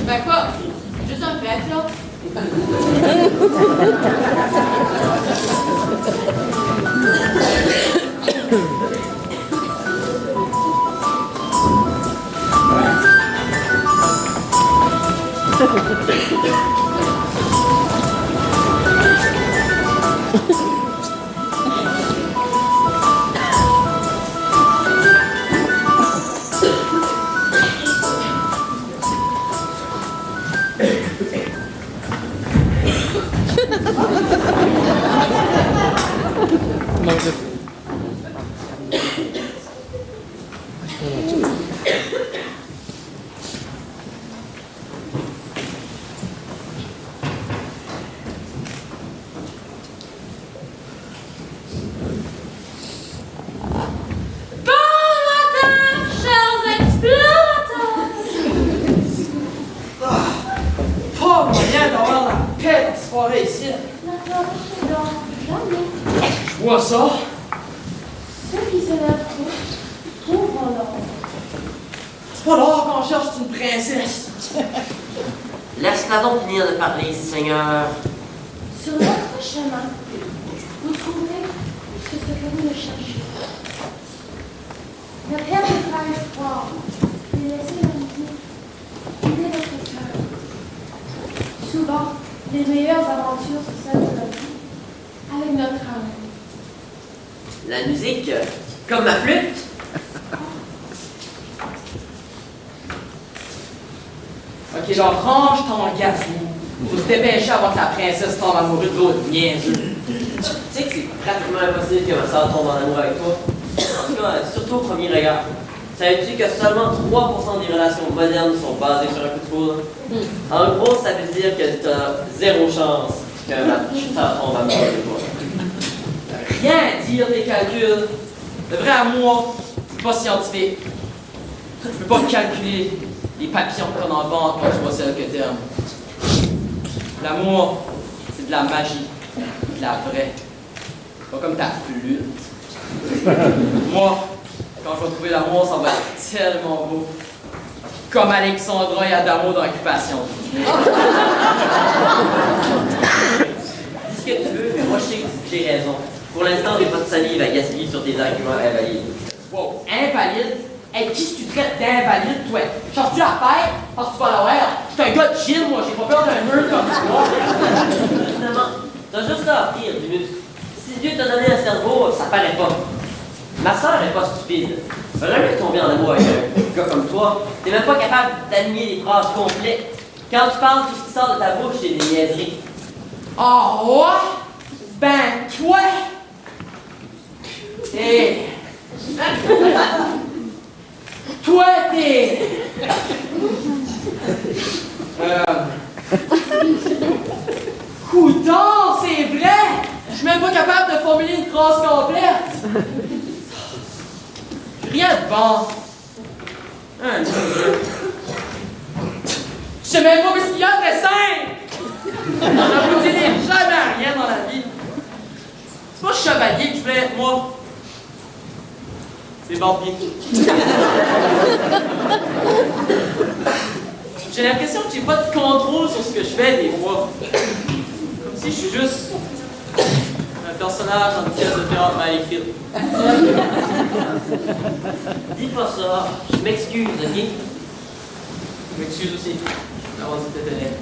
Speaker 11: Ben quoi? Juste un fait, là.
Speaker 6: Pas moyen d'avoir la paix dans cette soirée ici. Je vois ça.
Speaker 2: Ceux qui se lèvent trouveront l'or.
Speaker 6: C'est pas l'or qu'on cherche, c'est une princesse.
Speaker 8: Laisse-la donc finir de parler, Seigneur.
Speaker 2: Sur votre chemin, vous trouverez ce que vous le cherchez. Ne perdez pas espoir et laissez l'amitié guider votre cœur. Souvent, les meilleures aventures sont celles de la vie avec notre âme.
Speaker 8: La musique, comme ma flûte.
Speaker 6: Ok, donc range ton gazou. Faut se dépêcher avant que la princesse tombe amoureuse de l'autre niaiseux.
Speaker 8: Tu sais que c'est pratiquement impossible que ma soeur tombe en amour avec toi. En tout cas, surtout au premier regard. Savais-tu que seulement 3% des relations modernes sont basées sur un coup de foudre? En gros, ça veut dire que tu as zéro chance que ma soeur tombe amoureuse de toi.
Speaker 6: Rien dire tes calculs. Le vrai amour, c'est pas scientifique. Tu peux pas calculer les papillons qu'on en vente quand tu vois celle que t'aimes. L'amour, c'est de la magie, de la vraie. Pas comme ta flûte. Moi, quand je vais trouver l'amour, ça va être tellement beau. Comme Alexandra et Adamo dans Occupation.
Speaker 8: Dis ce que tu veux, mais moi je sais que j'ai raison. Pour l'instant, j'ai pas de salive à gaspiller sur tes arguments invalides.
Speaker 6: Wow, invalide? Hey, qui tu traites d'invalide, toi? Changes-tu la fête? Parce que tu vas la voir? Je suis un gars de chill, moi, j'ai pas peur d'un mur comme toi.
Speaker 8: Finalement, t'as juste à offrir du muscle. Si Dieu t'a donné un cerveau, ça paraît pas. Ma soeur est pas stupide. Vraiment tomber en amour avec un gars comme toi, t'es même pas capable d'aligner des phrases complètes. Quand tu parles, tout ce qui sort de ta bouche, c'est des niaiseries.
Speaker 6: Oh, ouais? Ben, toi! Hey! Toi, t'es... Coudon, c'est vrai! Je suis même pas capable de formuler une phrase complète! J'ai rien de bon. barbier. J'ai l'impression que j'ai pas de contrôle sur ce que je fais des fois. Comme si je suis juste un personnage dans une pièce de théâtre mal écrite.
Speaker 8: Dis pas ça. Je m'excuse, ok?
Speaker 6: Je m'excuse aussi d'avoir dit que t'étais laid.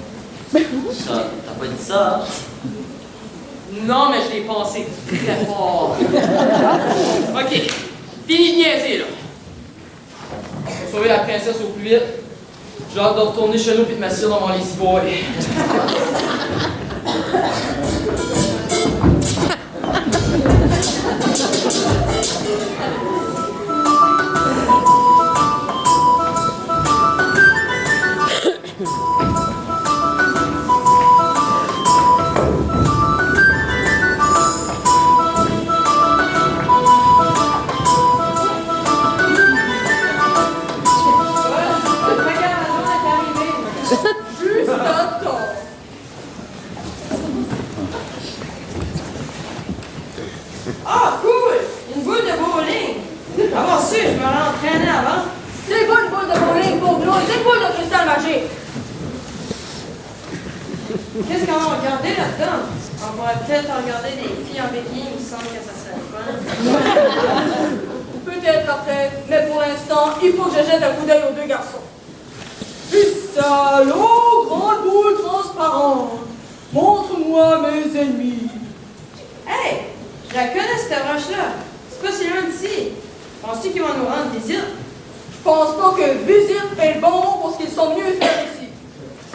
Speaker 8: Ça, t'as pas dit ça, hein?
Speaker 6: Non, mais je l'ai pensé très fort. Ok, fini de niaiser, là. On va sauver la princesse au plus vite. J'ai hâte de retourner chez nous et de m'asseoir dans mon lazy boy.
Speaker 9: Juste à temps.
Speaker 11: Ah, cool! Une boule de bowling! Avoir su, je me rentraînais avant.
Speaker 9: C'est pas une boule de bowling pour nous, c'est une boule de cristal magique.
Speaker 11: Qu'est-ce qu'on va regarder là-dedans? On pourrait peut-être regarder des filles en bikini, il me semble que ça serait fun.
Speaker 9: Peut-être après, mais pour l'instant, il faut que je jette un coup d'œil aux deux garçons. Salaud, grande boule transparente, montre-moi mes ennemis.
Speaker 11: Hey! Je la connais cette roche-là. C'est pas si loin d'ici. Penses-tu qu'ils vont nous rendre visite?
Speaker 9: Je pense pas que visite est le bon mot pour ce qu'ils sont venus faire ici.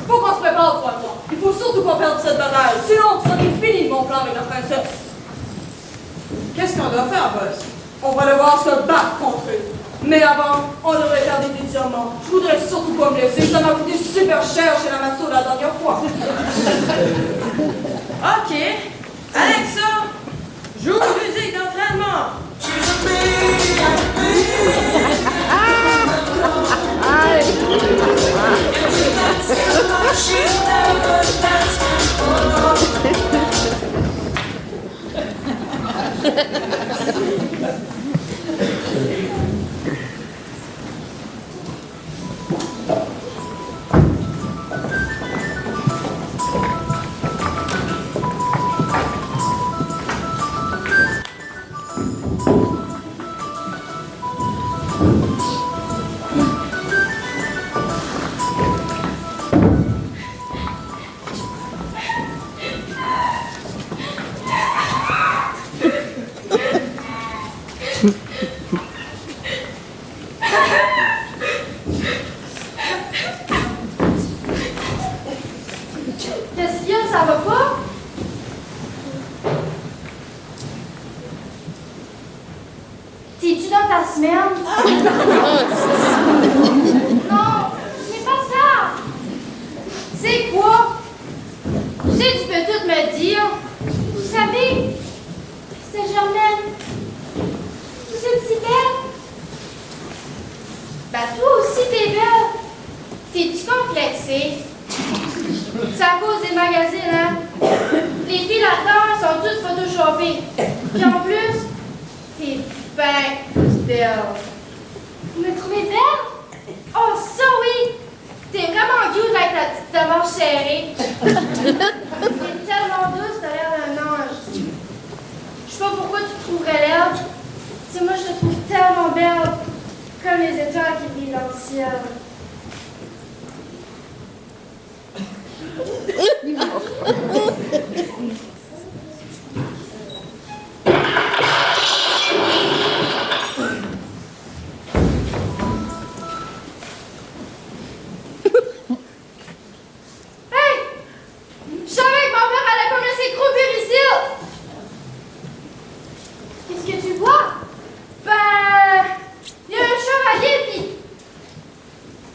Speaker 9: Faut qu'on se prépare pour moi. Il faut surtout pas perdre cette bataille, sinon ça est fini mon plan avec la princesse.
Speaker 11: Qu'est-ce qu'on doit faire, boss?
Speaker 9: On va devoir se battre contre eux. Mais avant, on devrait faire des étirements. Je voudrais surtout pas me laisser, ça m'a coûté super cher chez la masso la dernière fois.
Speaker 11: Ok. Alexa, joue musique d'entraînement.
Speaker 1: Qu'est-ce qu'il y a, ça va pas? T'es-tu dans ta semaine? Non, c'est pas ça! C'est quoi? Tu sais, tu peux tout me dire. Vous savez, c'est Germaine. Vous êtes si belle. Ben, toi aussi, t'es belle. T'es-tu complexée? C'est à cause des magazines, hein? Les filles là-dedans sont toutes photoshopées. Puis en plus, t'es ben belle. Vous me trouvez belle? Oh, ça oui! T'es vraiment cute avec ta petite demande serrée. T'es tellement douce, t'as l'air d'un ange. Je sais pas pourquoi tu te trouverais laide. Tu sais, moi, je te trouve tellement belle. Comme les étoiles qui brillent dans le ciel. Hey! Je savais que mon père allait pas me laisser croupir ici! Qu'est-ce que tu vois? Ben... il y a un chevalier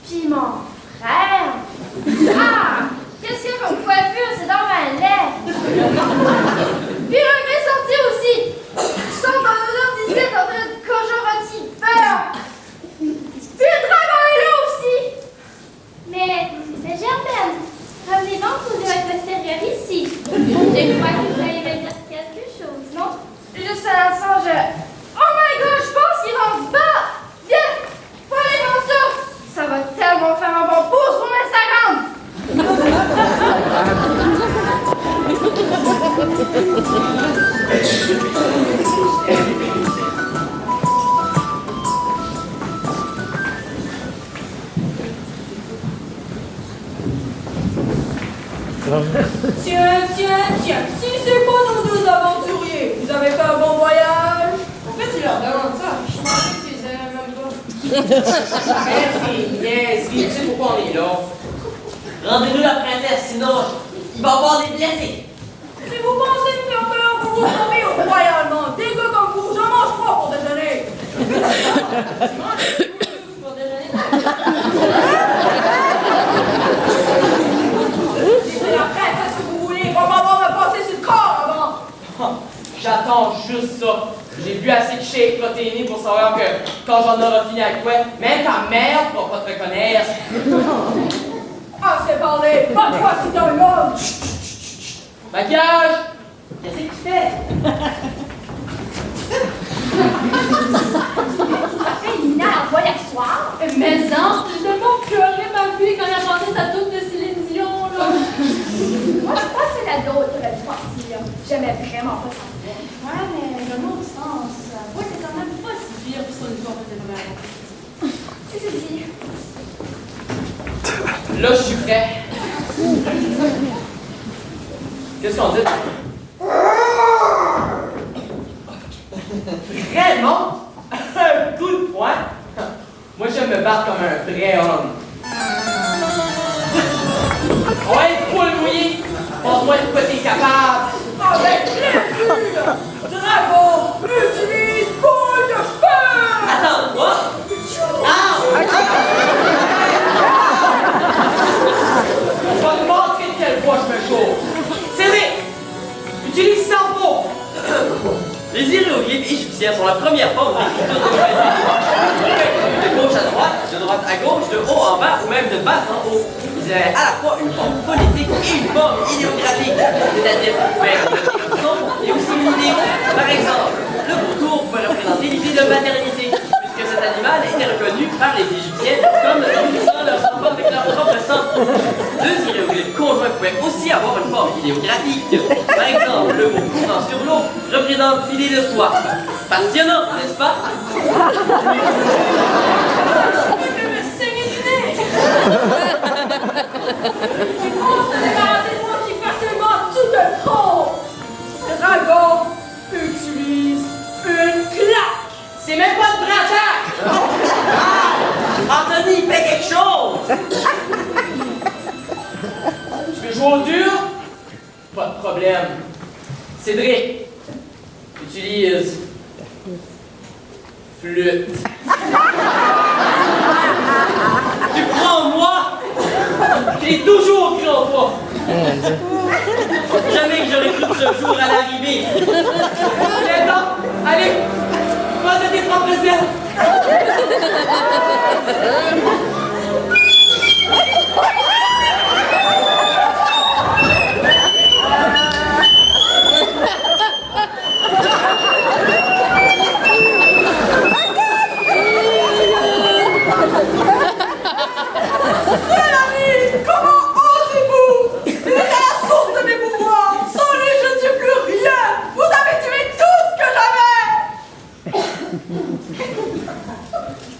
Speaker 1: puis mon frère. Ah! Qu'est-ce qu'il y a comme coiffure? C'est dans ma lait. Puis un vrai sorti aussi. Je sens dans l'odeur d'ici dans une cogerotie peur. Puis le dragon est là aussi. Mais c'est Germaine. Revenez donc vous de votre extérieur ici. Je crois que vous allez me dire quelque chose, non? Juste à l'instant, oh my god, je pense qu'il va se battre.
Speaker 9: Tiens, si c'est pas nos deux aventuriers, vous avez fait un bon voyage?
Speaker 11: Pourquoi tu leur demandes ça? Je pensais que tu les aimais même pas.
Speaker 7: Niaiserie, tu sais pourquoi on est là?
Speaker 8: Rendez-nous la princesse, sinon il va y avoir des blessés.
Speaker 9: Si vous pensez me faire peur, vous vous trompez royalement. Des gars comme vous, j'en mange pas pour déjeuner.
Speaker 11: Tu manges pour déjeuner?
Speaker 9: C'est la princesse que vous voulez. Il va falloir me passer sur le corps avant.
Speaker 7: J'attends juste ça. J'ai bu assez de shake protéiné pour savoir que quand j'en aurai fini avec toi, même ta mère ne pourra pas te reconnaître.
Speaker 9: Ah, c'est parlé. Pas toi, c'est un homme.
Speaker 7: Maquillage!
Speaker 8: Qu'est-ce que tu fais?
Speaker 1: Ça fait une heure, voilà le soir.
Speaker 2: Mais non, j'ai tellement pleuré ma fille quand elle a chanté sa toune de Céline Dion, là.
Speaker 1: Moi, je crois que c'est la d'autre qui aurait dû partir. J'aimais vraiment pas ça.
Speaker 2: Ouais, mais dans l'autre sens, ouais, c'est quand même pas si pire pour son histoire de développement.
Speaker 1: Si je dis.
Speaker 7: Là, je suis prêt. Qu'est-ce qu'on dit? Vraiment? Un coup de poing? Moi, j'aime me battre comme un vrai homme. Ouais, poule mouillée! Pense-moi de quoi t'es capable!
Speaker 9: Avec plaisir. Dragon, utilise boule de feu.
Speaker 8: Attends, quoi?
Speaker 7: Je vais te montrer de quelle voie je me chauffe! Cédric! Utilise cerveau!
Speaker 8: Les hiéroglyphes égyptiens sont la première forme d'écriture de l'humanité. De gauche à droite, de droite à gauche, de haut en bas ou même de bas en haut. Ils avaient à la fois une forme phonétique et une forme idéographique, c'est-à-dire faire un son et aussi une idée. Par exemple, le vautour pouvait représenter l'idée de maternité, puisque cet animal était reconnu par les Égyptiens comme nourrissant leurs enfants avec leur propre sang. Deux hiéroglyphes conjoints pouvaient aussi avoir une forme idéographique. Par exemple, le mot courant sur l'eau représente l'idée de soif. Passionnant, n'est-ce pas?
Speaker 9: Tu penses te débarrasser de moi si facilement, tout te trompe. Dragon, utilise une claque.
Speaker 8: C'est même pas de braquage! Anthony, fais quelque chose!
Speaker 7: Tu veux jouer au dur? Pas de problème. Cédric, utilise flûte.
Speaker 8: Tu crois en moi?
Speaker 7: J'ai toujours cru en toi.
Speaker 8: Jamais que j'aurais cru que ce jour allait arriver.
Speaker 7: Attends, allez, va de tes propres ailes.
Speaker 9: Seul ami, comment osez-vous? Il est à la source de mes pouvoirs. Sans lui, je ne suis plus rien. Vous avez tué tout ce que j'avais.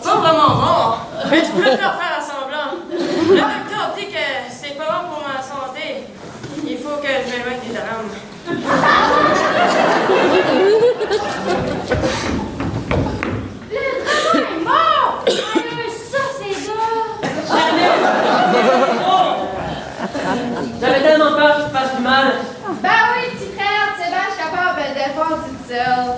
Speaker 11: Pas vraiment mort, mais je préfère faire à semblant. Le docteur dit que c'est pas bon pour ma santé. Il faut que je m'éloigne des drames.
Speaker 2: Le dragon est mort! Mais ça, c'est dur!
Speaker 8: J'avais tellement peur que tu te fasses du mal.
Speaker 2: Ben oui, petit frère, tu sais bien, je suis capable de me défendre toute seule.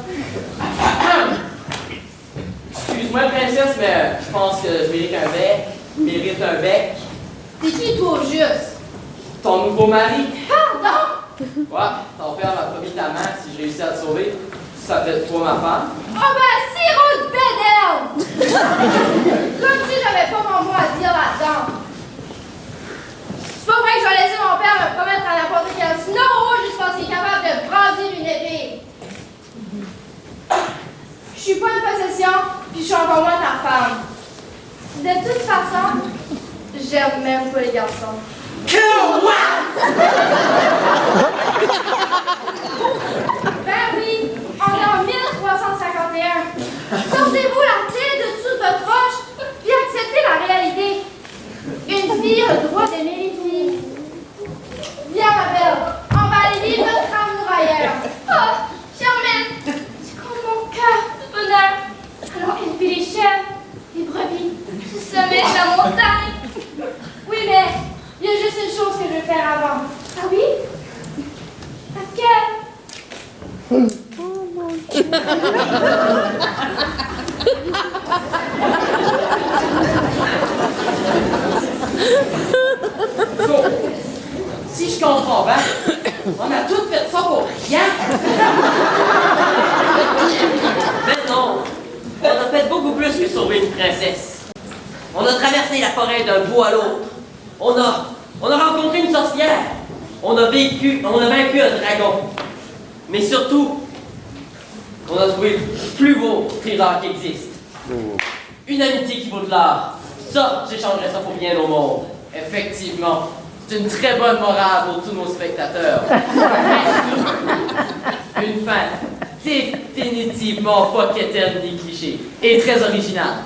Speaker 7: Excuse-moi, princesse, mais je pense que je mérite un bec.
Speaker 2: C'est qui, toi, au juste?
Speaker 7: Ton nouveau mari.
Speaker 2: Pardon?
Speaker 7: Ouais, ton père m'a promis ta main si je réussis à te sauver. Ça fait de toi ma femme.
Speaker 2: Oh ben, sirop de bédelle! Comme si j'avais pas mon mot à dire là-dedans. C'est pas vrai que je vais laisser mon père me promettre à n'importe quel snow juste parce qu'il est capable de brandir une épée. Je suis pas une possession, puis je suis encore moins ta femme. De toute façon, j'aime même pas les garçons. Ben oui, on est en 1351. Sortez-vous la tête de dessous de votre roche, puis acceptez la réalité. Une fille a le droit d'aimer les filles. Bien
Speaker 6: So, si je comprends bien, on a tous fait ça pour rien.
Speaker 8: Mais non, on a fait beaucoup plus que sauver une princesse. On a traversé la forêt d'un bout à l'autre. On a rencontré une sorcière. On a vaincu un dragon. Mais surtout, on a trouvé le plus beau trésor qui existe. Une amitié qui vaut de l'or. Ça, j'échangerais ça pour bien au monde.
Speaker 6: Effectivement, c'est une très bonne morale pour tous nos spectateurs. Une fin définitivement pas quétaine ni cliché et très originale.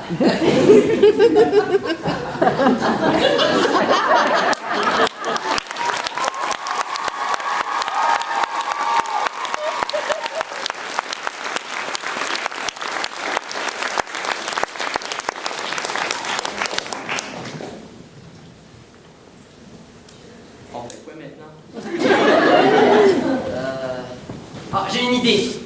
Speaker 8: On fait quoi maintenant? J'ai une idée.